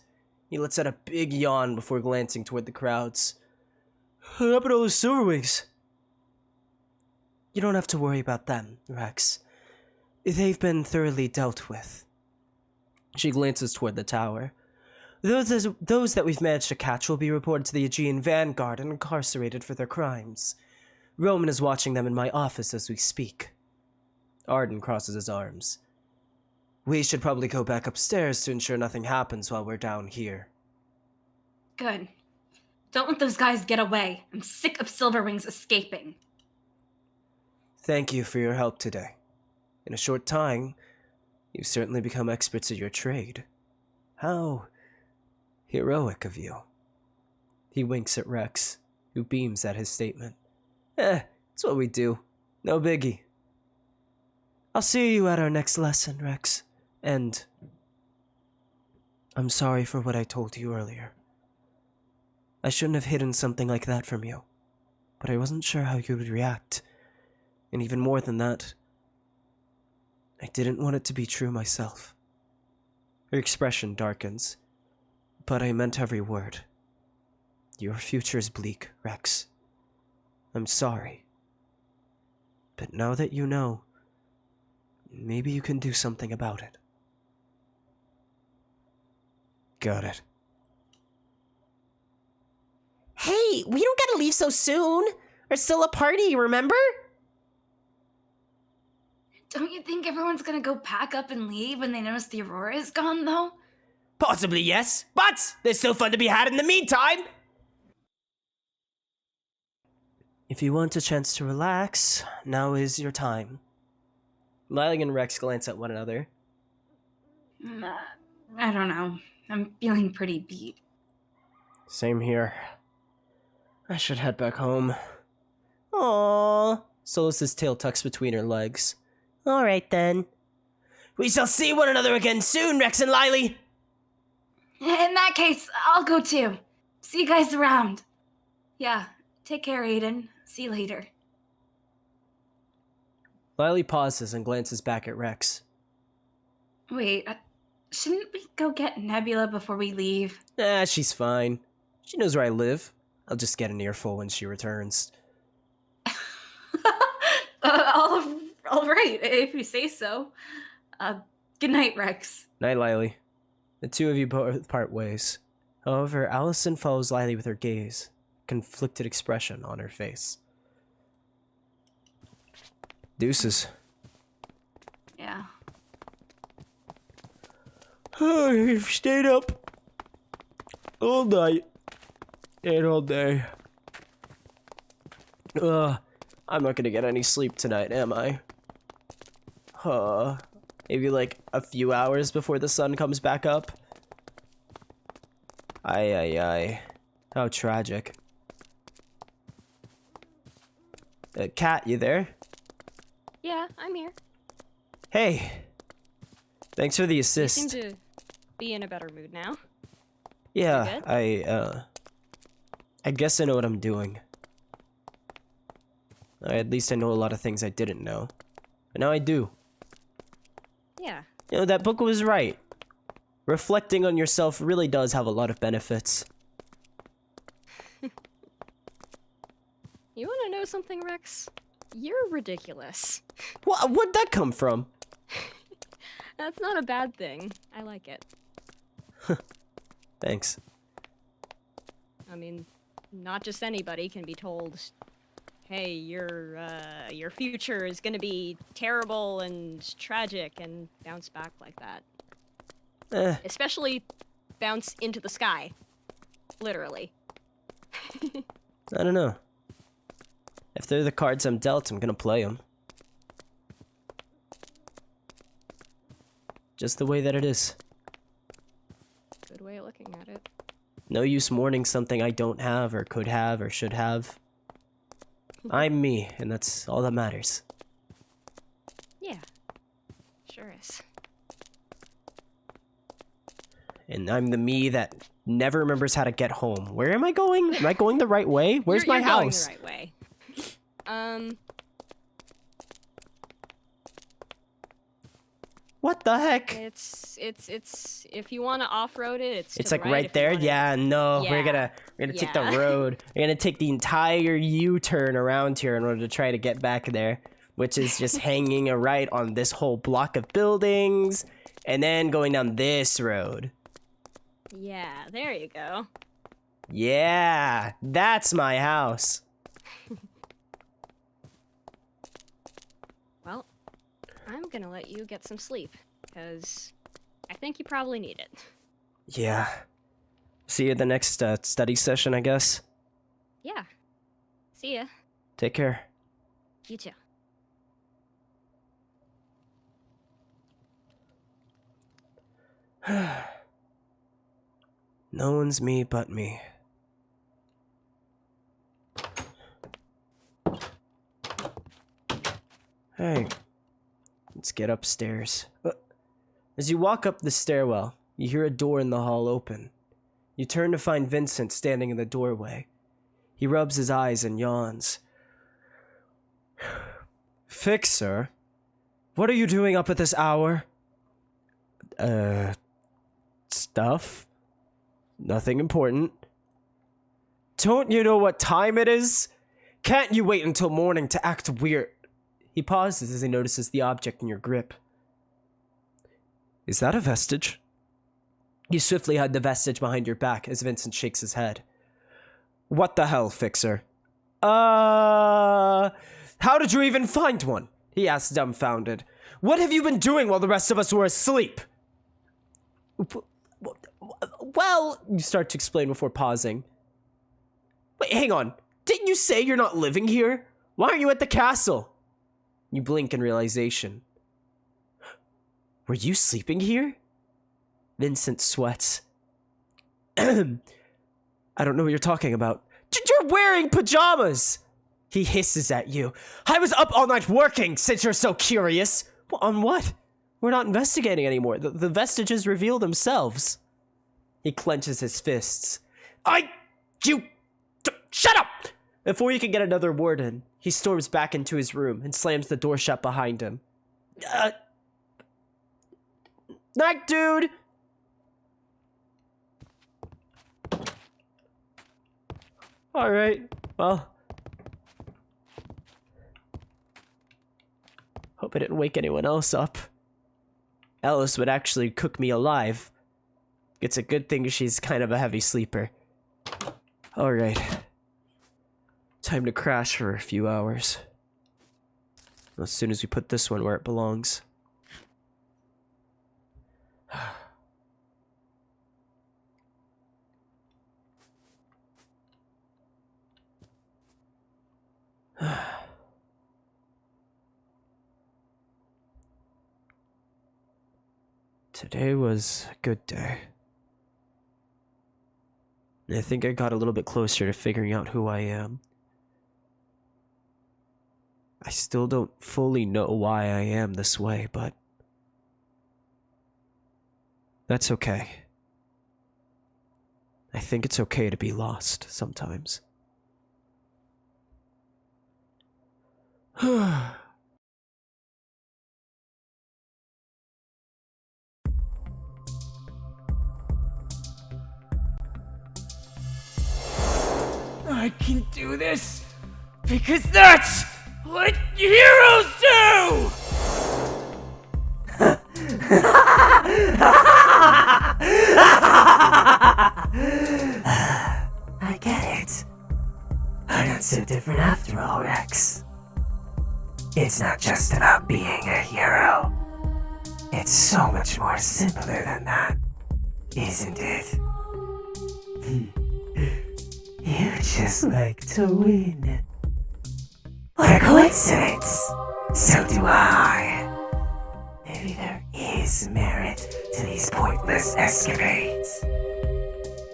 D: He lets out a big yawn before glancing toward the crowds. What happened to all the Silverwings?
E: You don't have to worry about them, Rex. They've been thoroughly dealt with.
D: She glances toward the tower. Those that we've managed to catch will be reported to the Aegean Vanguard and incarcerated for their crimes. Roman is watching them in my office as we speak. Arden crosses his arms. We should probably go back upstairs to ensure nothing happens while we're down here.
G: Good. Don't let those guys get away. I'm sick of Silverwings escaping.
D: Thank you for your help today. In a short time, you've certainly become experts at your trade. How heroic of you. He winks at Rex, who beams at his statement. It's what we do. No biggie.
E: I'll see you at our next lesson, Rex. And I'm sorry for what I told you earlier. I shouldn't have hidden something like that from you, but I wasn't sure how you would react. And even more than that, I didn't want it to be true myself.
D: Her expression darkens.
E: But I meant every word. Your future is bleak, Rex. I'm sorry. But now that you know, maybe you can do something about it.
D: Got it.
F: Hey, we don't gotta leave so soon. There's still a party, remember?
G: Don't you think everyone's gonna go pack up and leave when they notice the Aurora is gone, though?
F: Possibly, yes. But there's still fun to be had in the meantime.
E: If you want a chance to relax, now is your time.
D: Lily and Rex glance at one another.
G: I don't know. I'm feeling pretty beat.
D: Same here. I should head back home.
F: Aww.
D: Solus's tail tucks between her legs.
F: Alright then. We shall see one another again soon, Rex and Lily.
G: In that case, I'll go too. See you guys around. Yeah, take care, Aiden. See you later.
D: Lily pauses and glances back at Rex.
G: Wait, shouldn't we go get Nebula before we leave?
D: She's fine. She knows where I live. I'll just get an earful when she returns.
G: All right, if you say so. Good night, Rex.
D: Night, Lily. The two of you both part ways. However, Allison follows Lily with her gaze, conflicted expression on her face. Deuces.
G: Yeah.
D: I've stayed up all night and all day. I'm not gonna get any sleep tonight, am I? Maybe like a few hours before the sun comes back up. Aye. How tragic. Kat, you there?
B: Yeah, I'm here.
D: Hey. Thanks for the
B: You
D: assist.
B: seem to be in a better mood now.
D: Yeah,
B: good?
D: I guess I know what I'm doing. At least I know a lot of things I didn't know. But now I do.
B: Yeah.
D: You know, that book was right. Reflecting on yourself really does have a lot of benefits.
B: You want to know something, Rex? You're ridiculous.
D: Where'd that come from?
B: That's not a bad thing. I like it.
D: Thanks.
B: I mean, not just anybody can be told, hey, your future is gonna be terrible and tragic, and bounce back like that. Especially bounce into the sky. Literally.
D: I don't know. If they're the cards I'm dealt, I'm gonna play them. Just the way that it is.
B: Good way of looking at it.
D: No use mourning something I don't have, or could have, or should have. I'm me, and that's all that matters.
B: Yeah. Sure is.
D: And I'm the me that never remembers how to get home. Where am I going? Am I going the right way? Where's my
B: you're
D: house?
B: Going the right way.
D: What the heck?
B: It's if you want to off-road it, it's
D: It's
B: to
D: like
B: the
D: right
B: if you
D: there.
B: wanna-
D: Yeah, no, we're
B: Yeah.
D: gonna take the
B: Yeah.
D: road. We're gonna take the entire U-turn around here in order to try to get back there, which is just hanging a right on this whole block of buildings, and then going down this road.
B: Yeah, there you go.
D: Yeah, that's my house.
B: Well, I'm gonna let you get some sleep, because I think you probably need it.
D: Yeah. See you at the next study session, I guess.
B: Yeah. See ya.
D: Take care.
B: You too.
D: No one's me but me. Hey, let's get upstairs. As you walk up the stairwell, you hear a door in the hall open. You turn to find Vincent standing in the doorway. He rubs his eyes and yawns. Fixer? What are you doing up at this hour? Stuff? Nothing important. Don't you know what time it is? Can't you wait until morning to act weird? He pauses as he notices the object in your grip. Is that a vestige? You swiftly hide the vestige behind your back as Vincent shakes his head. What the hell, Fixer? How did you even find one? He asks, dumbfounded. What have you been doing while the rest of us were asleep? Well, you start to explain before pausing. Wait, hang on. Didn't you say you're not living here? Why aren't you at the castle? You blink in realization. Were you sleeping here? Vincent sweats. I don't know what you're talking about. You're wearing pajamas! He hisses at you. I was up all night working, since you're so curious. Well, on what? We're not investigating anymore. The vestiges reveal themselves. He clenches his fists. Shut up! Before you can get another word in, he storms back into his room and slams the door shut behind him. Night, dude! Alright, well. Hope I didn't wake anyone else up. Alice would actually cook me alive. It's a good thing she's kind of a heavy sleeper. Alright. Time to crash for a few hours. As soon as we put this one where it belongs. Today was a good day. I think I got a little bit closer to figuring out who I am. I still don't fully know why I am this way, but that's okay. I think it's okay to be lost sometimes.
A: I can do this because that's what heroes do!
E: I get it. You're not so different after all, Rex. It's not just about being a hero. It's so much more simpler than that, isn't it? You just like to win. What a coincidence! So do I. Maybe there is merit to these pointless escapades.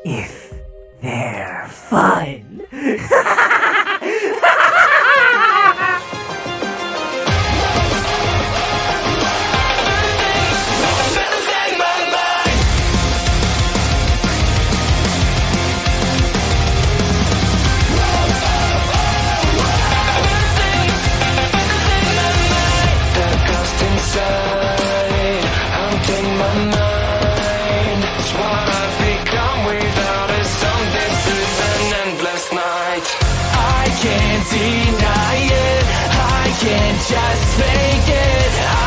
E: If they're fun.
C: Deny it, I can't just fake it.